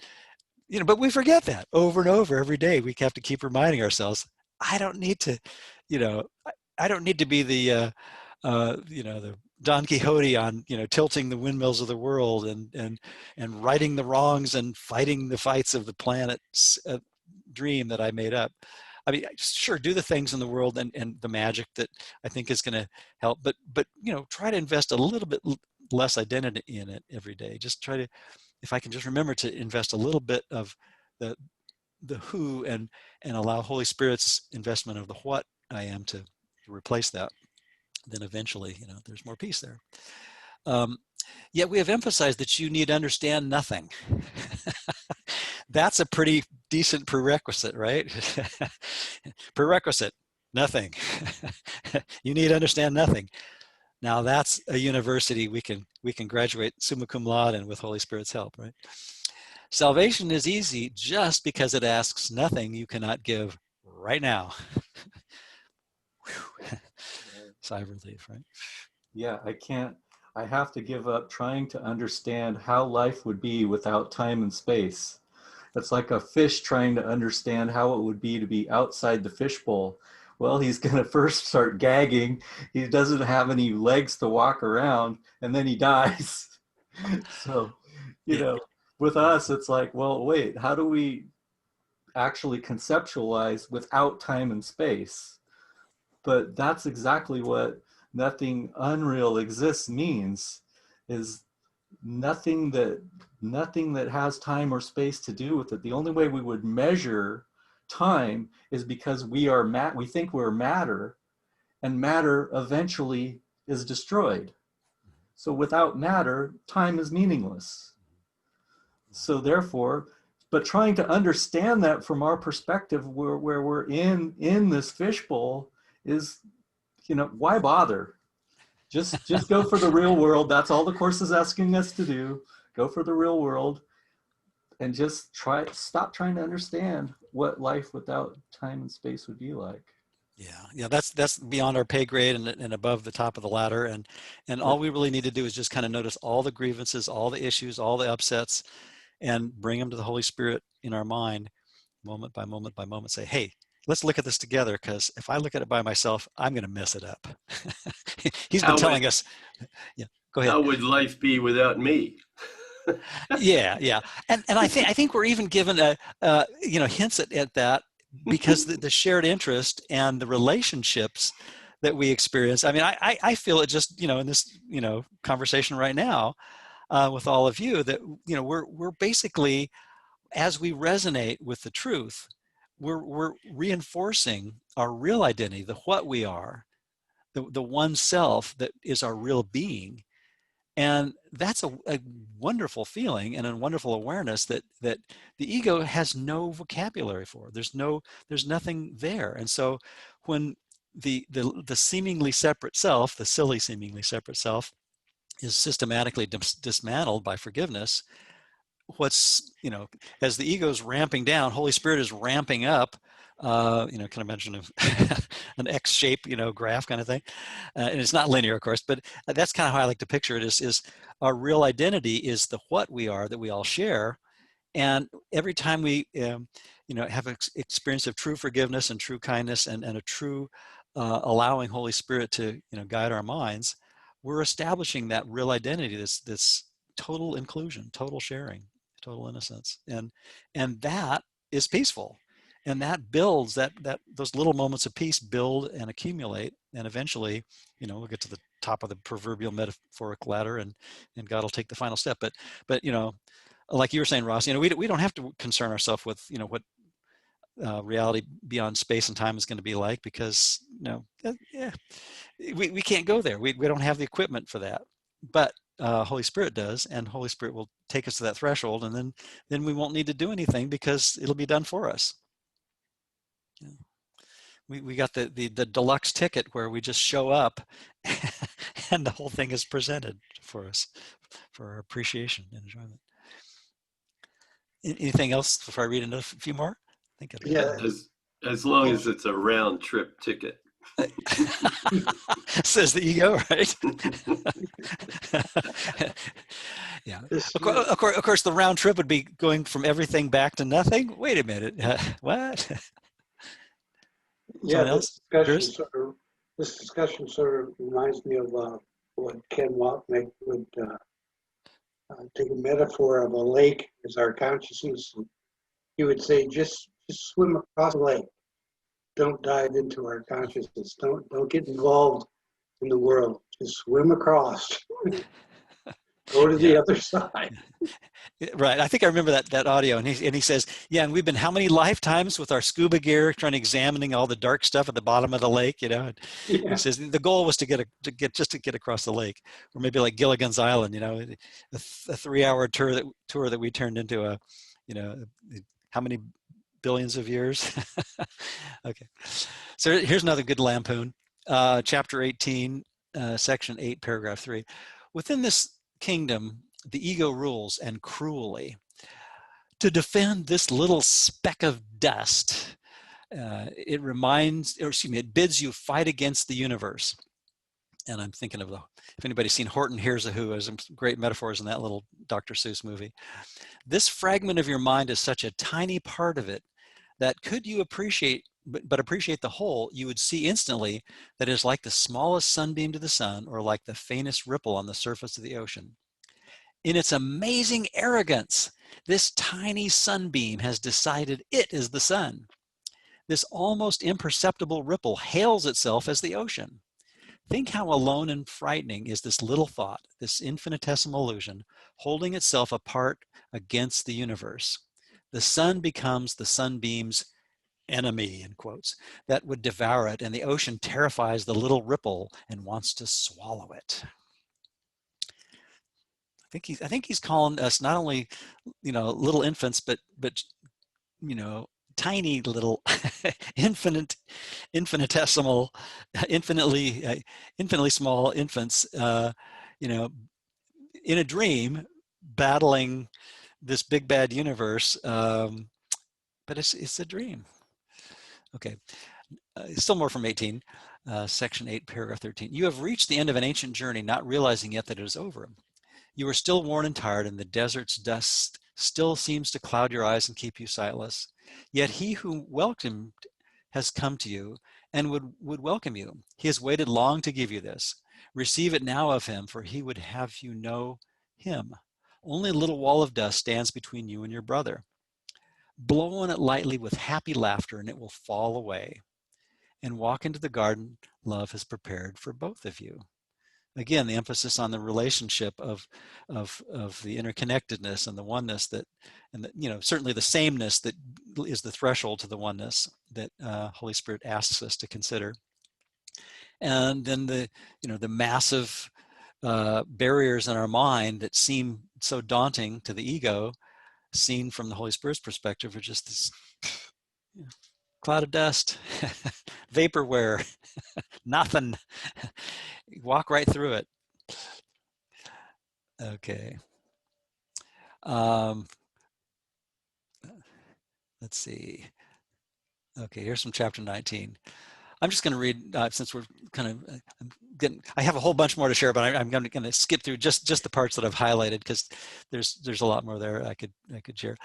But we forget that over and over every day. We have to keep reminding ourselves, I don't need to, I don't need to be the Don Quixote on, tilting the windmills of the world and righting the wrongs and fighting the fights of the planet's dream that I made up. I mean, sure, do the things in the world and the magic that I think is going to help, but try to invest a little bit less identity in it every day. Just try to, if I can just remember to invest a little bit of the who and allow Holy Spirit's investment of the what I am to replace that, then eventually, there's more peace there. Yet we have emphasized that you need to understand nothing. That's a pretty decent prerequisite, right? Prerequisite, nothing. You need to understand nothing. Now that's a university we can graduate summa cum laude and with Holy Spirit's help, right? Salvation is easy just because it asks nothing you cannot give right now. Sigh of relief, right? Yeah, I have to give up trying to understand how life would be without time and space. It's like a fish trying to understand how it would be to be outside the fishbowl. Well, he's going to first start gagging. He doesn't have any legs to walk around, and then he dies. So, with us, it's like, well, wait, how do we actually conceptualize without time and space? But that's exactly what nothing unreal exists means, is nothing that has time or space to do with it. The only way we would measure time is because we think we're matter, and matter eventually is destroyed. So without matter, time is meaningless. So therefore, but trying to understand that from our perspective, where we're in this fishbowl, is, why bother? Just go for the real world. That's all the course is asking us to do. Go for the real world, and just stop trying to understand what life without time and space would be like. Yeah, that's beyond our pay grade and above the top of the ladder. And all we really need to do is just kind of notice all the grievances, all the issues, all the upsets, and bring them to the Holy Spirit in our mind, moment by moment by moment. Say, hey, let's look at this together, because if I look at it by myself, I'm going to mess it up. He's been telling us. Yeah, go ahead. How would life be without me? Yeah, yeah, and I think we're even given hints at that because the shared interest and the relationships that we experience. I mean, I feel it just in this conversation right now with all of you that we're basically, as we resonate with the truth, we're reinforcing our real identity, the what we are, the one self that is our real being. And that's a wonderful feeling and a wonderful awareness that the ego has no vocabulary for. There's nothing there. And so when the seemingly separate self, the silly seemingly separate self, is systematically dismantled by forgiveness, what's as the ego is ramping down, Holy Spirit is ramping up. Can I mention an X shape graph kind of thing, and it's not linear, of course, but that's kind of how I like to picture it. Is our real identity is the what we are that we all share, and every time we have an experience of true forgiveness and true kindness and a true allowing Holy Spirit to guide our minds, we're establishing that real identity, this total inclusion, total sharing, total innocence, and that is peaceful, and that builds that those little moments of peace build and accumulate, and eventually we'll get to the top of the proverbial metaphoric ladder, and God will take the final step. But like you were saying, Ross, we don't have to concern ourselves with what reality beyond space and time is going to be like, because we can't go there. We don't have the equipment for that, but Holy Spirit does, and Holy Spirit will take us to that threshold, and then we won't need to do anything because it'll be done for us. We got the deluxe ticket where we just show up and the whole thing is presented for us for our appreciation and enjoyment. Anything else before I read a few more? I think as long as it's a round trip ticket. Says the ego, right? Yeah. Of course, the round trip would be going from everything back to nothing. Wait a minute. What? Yeah, else? This discussion sort of reminds me of what Ken Wapnick would take a metaphor of a lake as our consciousness. He would say, just swim across the lake. Don't dive into our consciousness. Don't get involved in the world. Just swim across. Go to the other side. Right. I think I remember that audio, and he says, yeah, and we've been how many lifetimes with our scuba gear trying to examining all the dark stuff at the bottom of the lake, And he says the goal was to get across the lake, or maybe like Gilligan's Island, a 3-hour tour that we turned into how many billions of years. Okay. So here's another good lampoon. Chapter 18, section 8, paragraph 3. Within this kingdom, the ego rules, and cruelly. To defend this little speck of dust, it bids you fight against the universe. And I'm thinking of if anybody's seen Horton Hears a Who, there's some great metaphors in that little Dr. Seuss movie. This fragment of your mind is such a tiny part of it that could you appreciate, but appreciate the whole, you would see instantly that it is like the smallest sunbeam to the sun, or like the faintest ripple on the surface of the ocean. In its amazing arrogance, this tiny sunbeam has decided it is the sun. This almost imperceptible ripple hails itself as the ocean. Think how alone and frightening is this little thought, this infinitesimal illusion, holding itself apart against the universe. The sun becomes the sunbeam's enemy, in quotes, that would devour it, and the ocean terrifies the little ripple and wants to swallow it. I think he's calling us not only, little infants, but tiny little infinitesimal, infinitely small infants, in a dream, battling this big bad universe. But it's a dream. Okay, still more from 18, section 8, paragraph 13. You have reached the end of an ancient journey, not realizing yet that it is over. You are still worn and tired, and the desert's dust still seems to cloud your eyes and keep you sightless. Yet he who welcomed has come to you and would welcome you. He has waited long to give you this. Receive it now of him, for he would have you know him. Only a little wall of dust stands between you and your brother. Blow on it lightly with happy laughter, and it will fall away. And walk into the garden love has prepared for both of you. Again, the emphasis on the relationship of the interconnectedness and the oneness that, and the, you know, certainly the sameness that is the threshold to the oneness that Holy Spirit asks us to consider. And then the, you know, the massive barriers in our mind that seem so daunting to the ego, seen from the Holy Spirit's perspective, are just this, you know, cloud of dust, vaporware, nothing. Walk right through it. Okay. Let's see. Okay, here's from chapter 19. I'm just going to read, since we're kind of I have a whole bunch more to share, but I'm going to skip through just the parts that I've highlighted, because there's a lot more there I could share.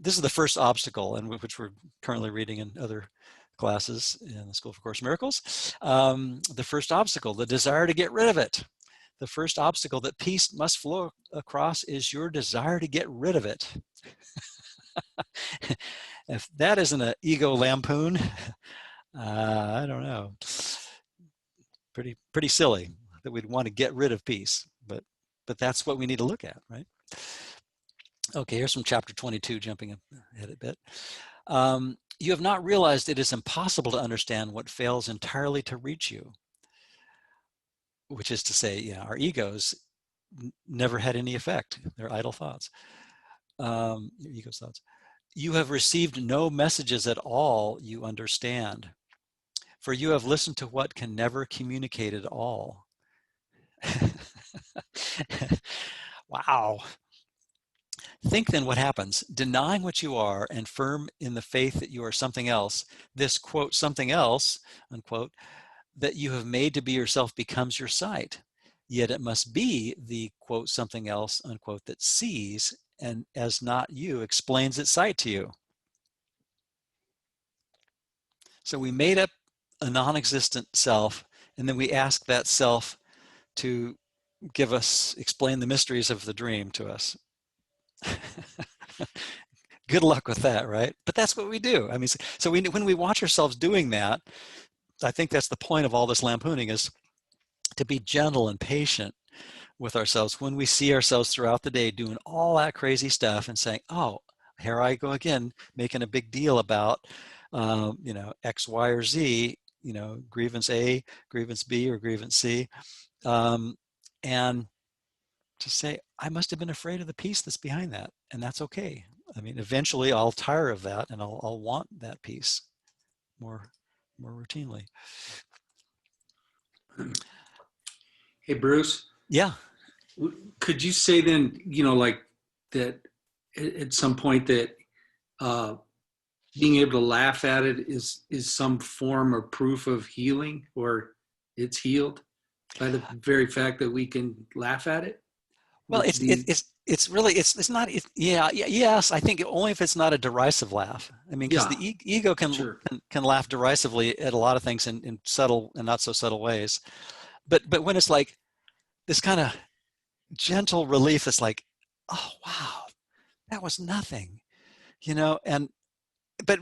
This is the first obstacle, and which we're currently reading in other classes in the School of Course in Miracles. The first obstacle, the desire to get rid of it. The first obstacle that peace must flow across is your desire to get rid of it. If that isn't an ego lampoon, I don't know. Pretty silly that we'd want to get rid of peace, but that's what we need to look at, right? Okay, here's from chapter 22, jumping ahead a bit. You have not realized it is impossible to understand what fails entirely to reach you, which is to say, yeah, our egos never had any effect. They're idle thoughts. Your ego's thoughts. You have received no messages at all you understand, for you have listened to what can never communicate at all. Wow. Think then what happens. Denying what you are and firm in the faith that you are something else, this, quote, something else, unquote, that you have made to be yourself becomes your sight. Yet it must be the, quote, something else, unquote, that sees and, as not you, explains its sight to you. So we made up a non-existent self, and then we ask that self to explain the mysteries of the dream to us. Good luck with that, right? But that's what we do. I mean, so when we watch ourselves doing that, I think that's the point of all this lampooning, is to be gentle and patient with ourselves when we see ourselves throughout the day doing all that crazy stuff and saying, oh, here I go again, making a big deal about, you know, X, Y, or Z, you know, grievance A, grievance B, or grievance C. And to say, I must have been afraid of the peace that's behind that. And that's okay. I mean, eventually I'll tire of that, and I'll want that peace more routinely. Hey, Bruce. Yeah. Could you say then, you know, like that at some point that being able to laugh at it is some form or proof of healing, or it's healed by the very fact that we can laugh at it? Well, it's really, it's not, yes, I think only if it's not a derisive laugh. I mean, because the ego can laugh derisively at a lot of things in subtle and not so subtle ways. But when it's like this kind of gentle relief, it's like, oh, wow, that was nothing, you know, but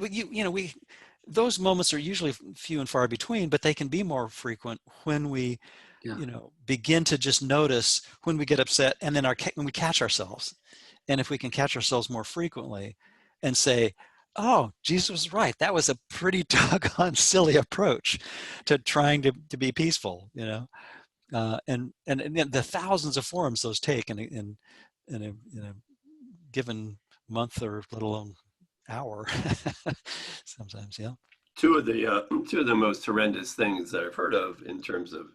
those moments are usually few and far between, but they can be more frequent when we, you know, begin to just notice when we get upset, and then when we catch ourselves. And if we can catch ourselves more frequently and say, oh, Jesus was right, that was a pretty doggone silly approach to trying to be peaceful, you know, and the thousands of forms those take in a given month, or let alone hour. Sometimes, yeah. Two of the most horrendous things that I've heard of in terms of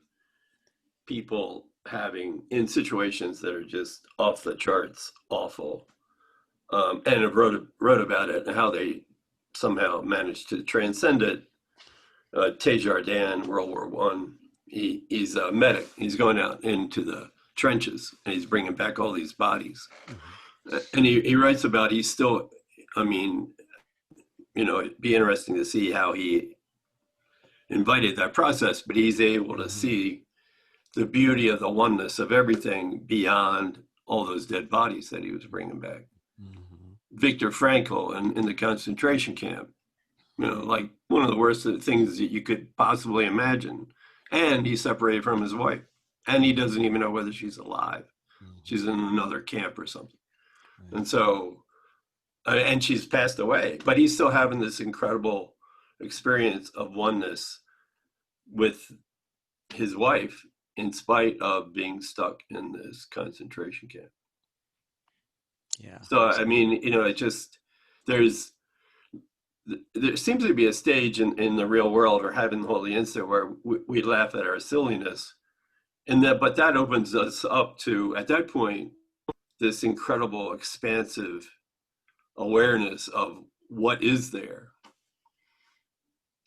people having in situations that are just off the charts awful, and have wrote about it and how they somehow managed to transcend it. Teilhard, World War I, he's a medic. He's going out into the trenches and he's bringing back all these bodies. And he writes about, he's still, I mean, you know, it'd be interesting to see how he invited that process, but he's able to see the beauty of the oneness of everything beyond all those dead bodies that he was bringing back. Mm-hmm. Viktor Frankl in the concentration camp, like one of the worst things that you could possibly imagine. And he's separated from his wife, and he doesn't even know whether she's alive. Mm-hmm. She's in another camp or something. Right. And so, and she's passed away, but he's still having this incredible experience of oneness with his wife in spite of being stuck in this concentration camp. Yeah. So, I mean, it just, there seems to be a stage in the real world, or having the Holy Instant, where we laugh at our silliness. But that opens us up to, at that point, this incredible, expansive awareness of what is there.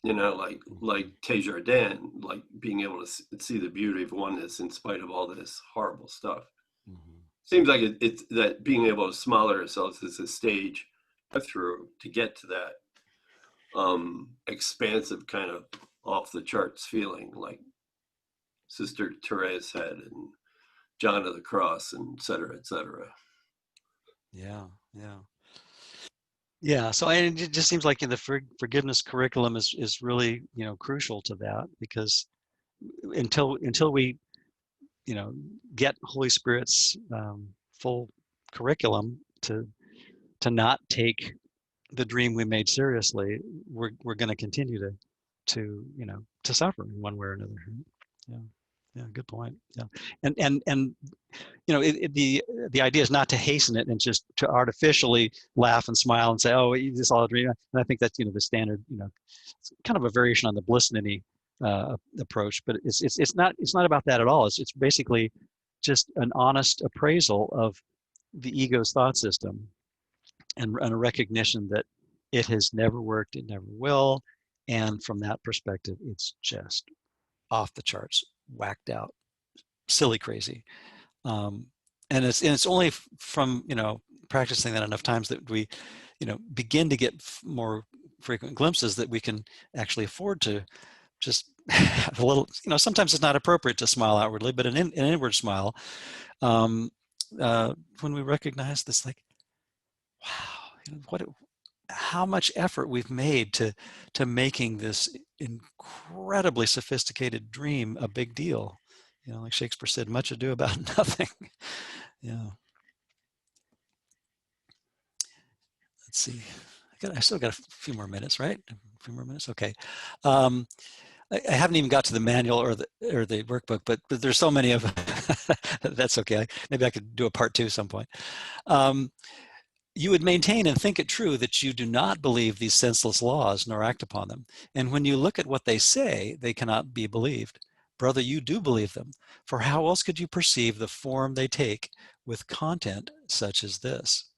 Like Desjardins, like being able to see the beauty of oneness in spite of all this horrible stuff. Mm-hmm. Seems like it's that being able to smile at ourselves is a stage through to get to that expansive kind of off the charts feeling, like Sister Therese had, and John of the Cross, and et cetera, et cetera. Yeah, yeah. Yeah, so it just seems like in the forgiveness curriculum is really, crucial to that, because until we, get Holy Spirit's full curriculum to not take the dream we made seriously, we're going to continue to suffer in one way or another. Yeah, good point. Yeah, and the idea is not to hasten it and just to artificially laugh and smile and say, oh, this is all a dream. And I think that's the standard, it's kind of a variation on the Blissnany approach, but it's not about that at all. It's basically just an honest appraisal of the ego's thought system, and a recognition that it has never worked, it never will, and from that perspective, it's just off the charts, whacked out, silly crazy. And it's only from practicing that enough times that we begin to get more frequent glimpses that we can actually afford to just have a little, sometimes it's not appropriate to smile outwardly, but an inward smile, when we recognize this, like, wow, how much effort we've made to making this incredibly sophisticated dream a big deal. Like Shakespeare said, much ado about nothing. Yeah. Let's see. I still got a few more minutes, right? A few more minutes. Okay. I haven't even got to the manual or the workbook, but there's so many of that's okay. Maybe I could do a part 2 some point. You would maintain and think it true that you do not believe these senseless laws nor act upon them. And when you look at what they say, they cannot be believed. Brother, you do believe them, for how else could you perceive the form they take with content such as this?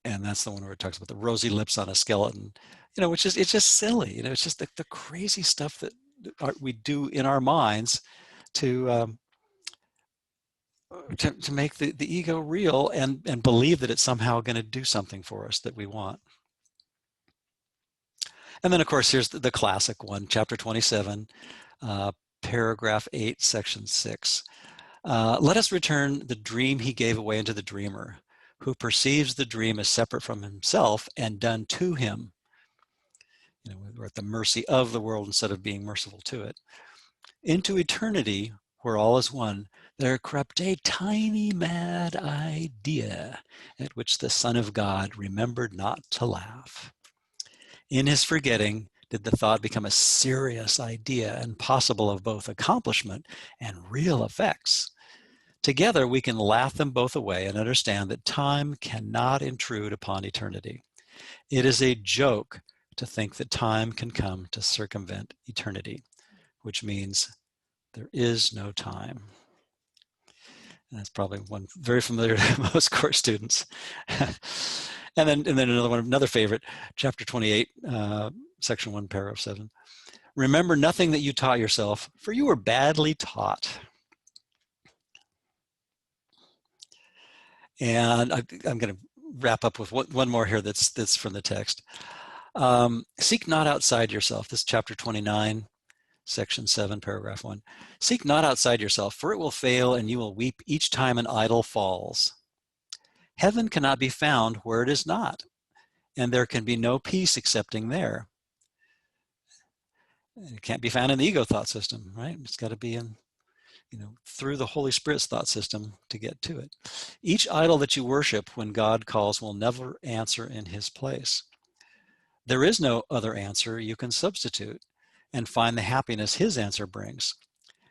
And that's the one where it talks about the rosy lips on a skeleton, which is, it's just silly. It's just the crazy stuff that we do in our minds to make the ego real and believe that it's somehow going to do something for us that we want. And then, of course, here's the classic one, chapter 27, paragraph 8, section 6. Let us return the dream he gave away into the dreamer, who perceives the dream as separate from himself and done to him. We're at the mercy of the world instead of being merciful to it. Into eternity, where all is one, there crept a tiny mad idea at which the Son of God remembered not to laugh. In his forgetting did the thought become a serious idea and possible of both accomplishment and real effects. Together we can laugh them both away and understand that time cannot intrude upon eternity. It is a joke to think that time can come to circumvent eternity, which means there is no time. And that's probably one very familiar to most course students. and then another favorite, chapter 28, section 1, paragraph 7. Remember nothing that you taught yourself, for you were badly taught. And I'm going to wrap up with one more here that's from the text. Seek not outside yourself. This is chapter 29, section 7, paragraph 1. Seek not outside yourself, for it will fail, and you will weep each time an idol falls. Heaven cannot be found where it is not, and there can be no peace excepting there. It can't be found in the ego thought system, right? It's got to be in, through the Holy Spirit's thought system to get to it. Each idol that you worship when God calls will never answer in his place. There is no other answer you can substitute and find the happiness his answer brings.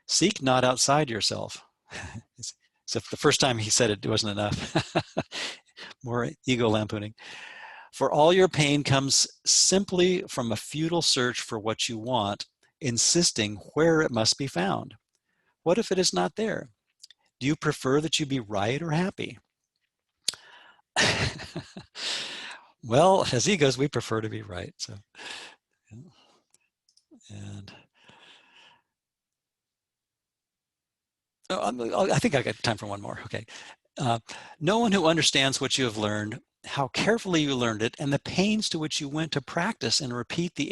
Seek not outside yourself. Except the first time he said it wasn't enough. More ego lampooning. For all your pain comes simply from a futile search for what you want, insisting where it must be found. What if it is not there? Do you prefer that you be right or happy? Well, as egos, we prefer to be right. So, and I think I got time for one more. Okay. No one who understands what you have learned, how carefully you learned it, and the pains to which you went to practice and repeat the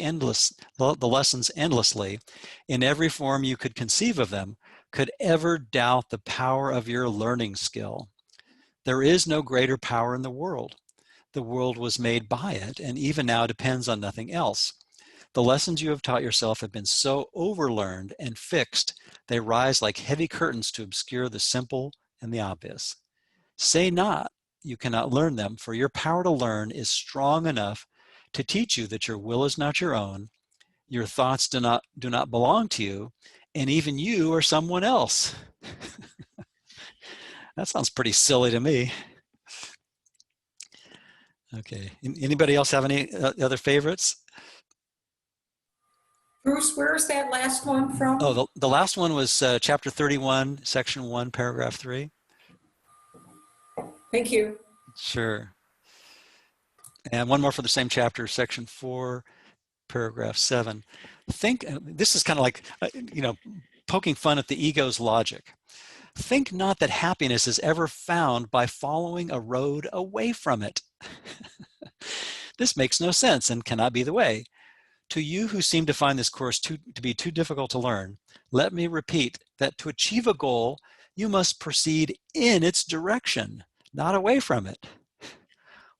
lessons endlessly in every form you could conceive of them, could ever doubt the power of your learning skill. There is no greater power in the world. The world was made by it, and even now depends on nothing else. The lessons you have taught yourself have been so overlearned and fixed, they rise like heavy curtains to obscure the simple and the obvious. Say not you cannot learn them, for your power to learn is strong enough to teach you that your will is not your own, your thoughts do not belong to you, and even you are someone else. That sounds pretty silly to me. Okay, anybody else have any other favorites? Bruce, where's that last one from? Oh, the last one was chapter 31, section 1, paragraph 3. Thank you. Sure. And one more for the same chapter, section 4, paragraph 7. This is kind of like, poking fun at the ego's logic. Think not that happiness is ever found by following a road away from it. This makes no sense and cannot be the way. To you who seem to find this course to be too difficult to learn, let me repeat that to achieve a goal, you must proceed in its direction, not away from it.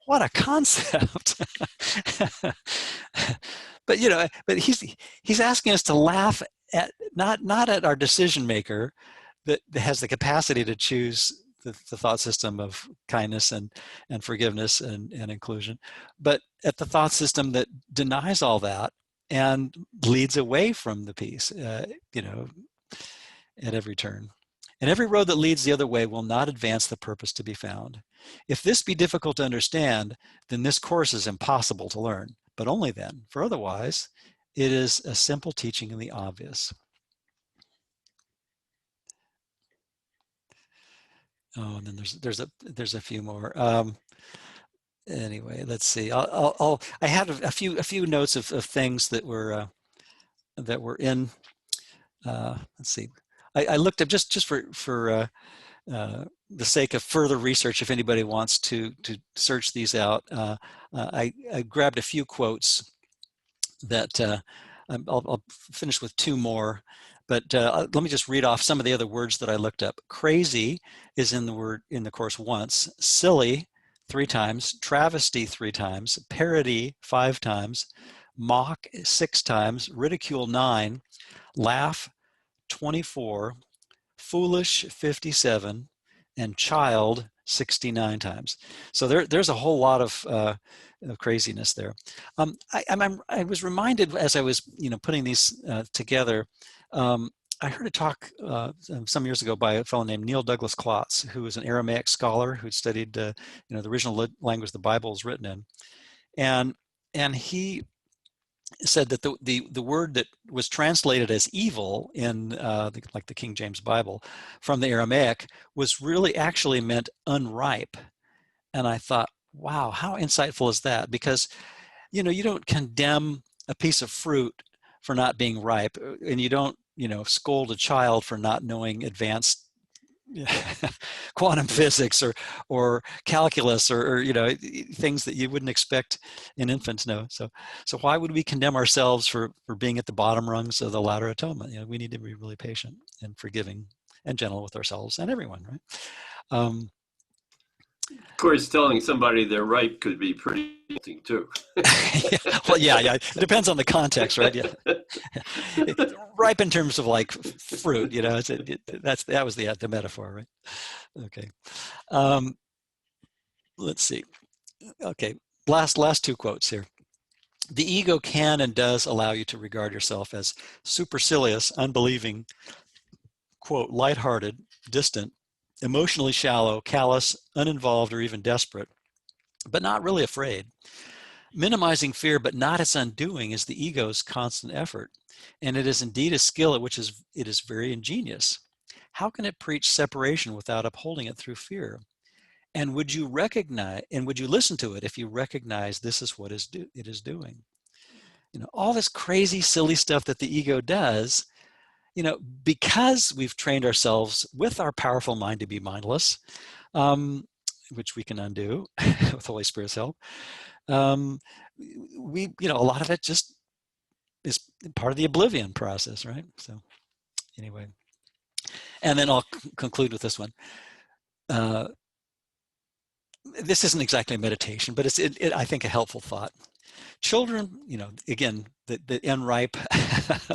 What a concept. But he's asking us to laugh at not at our decision maker that has the capacity to choose the thought system of kindness and forgiveness and inclusion, but at the thought system that denies all that and leads away from the peace, at every turn. And every road that leads the other way will not advance the purpose to be found. If this be difficult to understand, then this course is impossible to learn, but only then, for otherwise, it is a simple teaching in the obvious. Oh, and then there's a few more. Anyway, let's see. I had a few notes of things that were in. Let's see. I looked up just for the sake of further research. If anybody wants to search these out, I grabbed a few quotes that I'll finish with two more. But let me just read off some of the other words that I looked up. Crazy is in the course once. Silly 3 times. Travesty 3 times. Parody 5 times. Mock 6 times. Ridicule 9. Laugh 24. Foolish 57. And child 69 times. So there's a whole lot of craziness there. I was reminded as I was putting these together. I heard a talk some years ago by a fellow named Neil Douglas Klotz, who was an Aramaic scholar who studied the original language the Bible is written in, and he said that the word that was translated as evil in like the King James Bible from the Aramaic was really actually meant unripe. And I thought, wow, how insightful is that? Because you don't condemn a piece of fruit for not being ripe, and you don't scold a child for not knowing advanced quantum physics or calculus or things that you wouldn't expect an infant to know. So why would we condemn ourselves for being at the bottom rungs of the ladder of atonement? We need to be really patient and forgiving and gentle with ourselves and everyone, right? Of course, telling somebody they're ripe could be pretty tempting too. Yeah. It depends on the context, right? Yeah. Ripe in terms of like fruit, that was the metaphor, right? Okay. Let's see. Okay. Last two quotes here. The ego can and does allow you to regard yourself as supercilious, unbelieving, quote, lighthearted, distant, emotionally shallow, callous, uninvolved, or even desperate, but not really afraid. Minimizing fear, but not its undoing, is the ego's constant effort. And it is indeed a skill at which it is very ingenious. How can it preach separation without upholding it through fear? And would you listen to it if you recognize this is what it is doing? All this crazy, silly stuff that the ego does, because we've trained ourselves with our powerful mind to be mindless, which we can undo with Holy Spirit's help. A lot of it just is part of the oblivion process, right? So anyway, and then I'll conclude with this one. This isn't exactly a meditation, but it's I think a helpful thought. Children, again, the unripe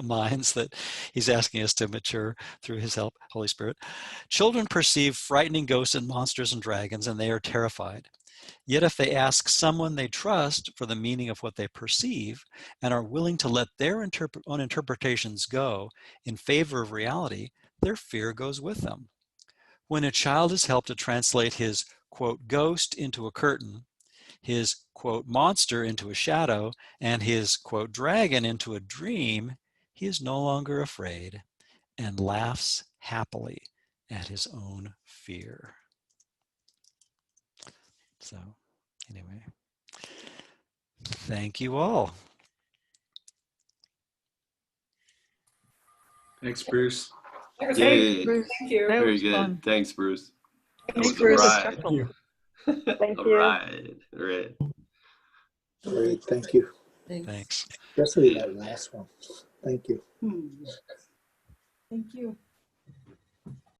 minds that he's asking us to mature through his help, Holy Spirit. Children perceive frightening ghosts and monsters and dragons, and they are terrified. Yet if they ask someone they trust for the meaning of what they perceive and are willing to let their own interpretations go in favor of reality, their fear goes with them. When a child is helped to translate his, quote, ghost into a curtain, his, quote, monster into a shadow, and his, quote, dragon into a dream, he is no longer afraid and laughs happily at his own fear. So anyway, thank you all. Thanks, Bruce. That was Yay. great. Thank you. That Very was good. fun. Thanks, Bruce. Thanks, That was a Bruce. ride. Thank you. Thank All you. right. All right. Great, thank you. Thanks. Especially that last one. Thank you. Thank you.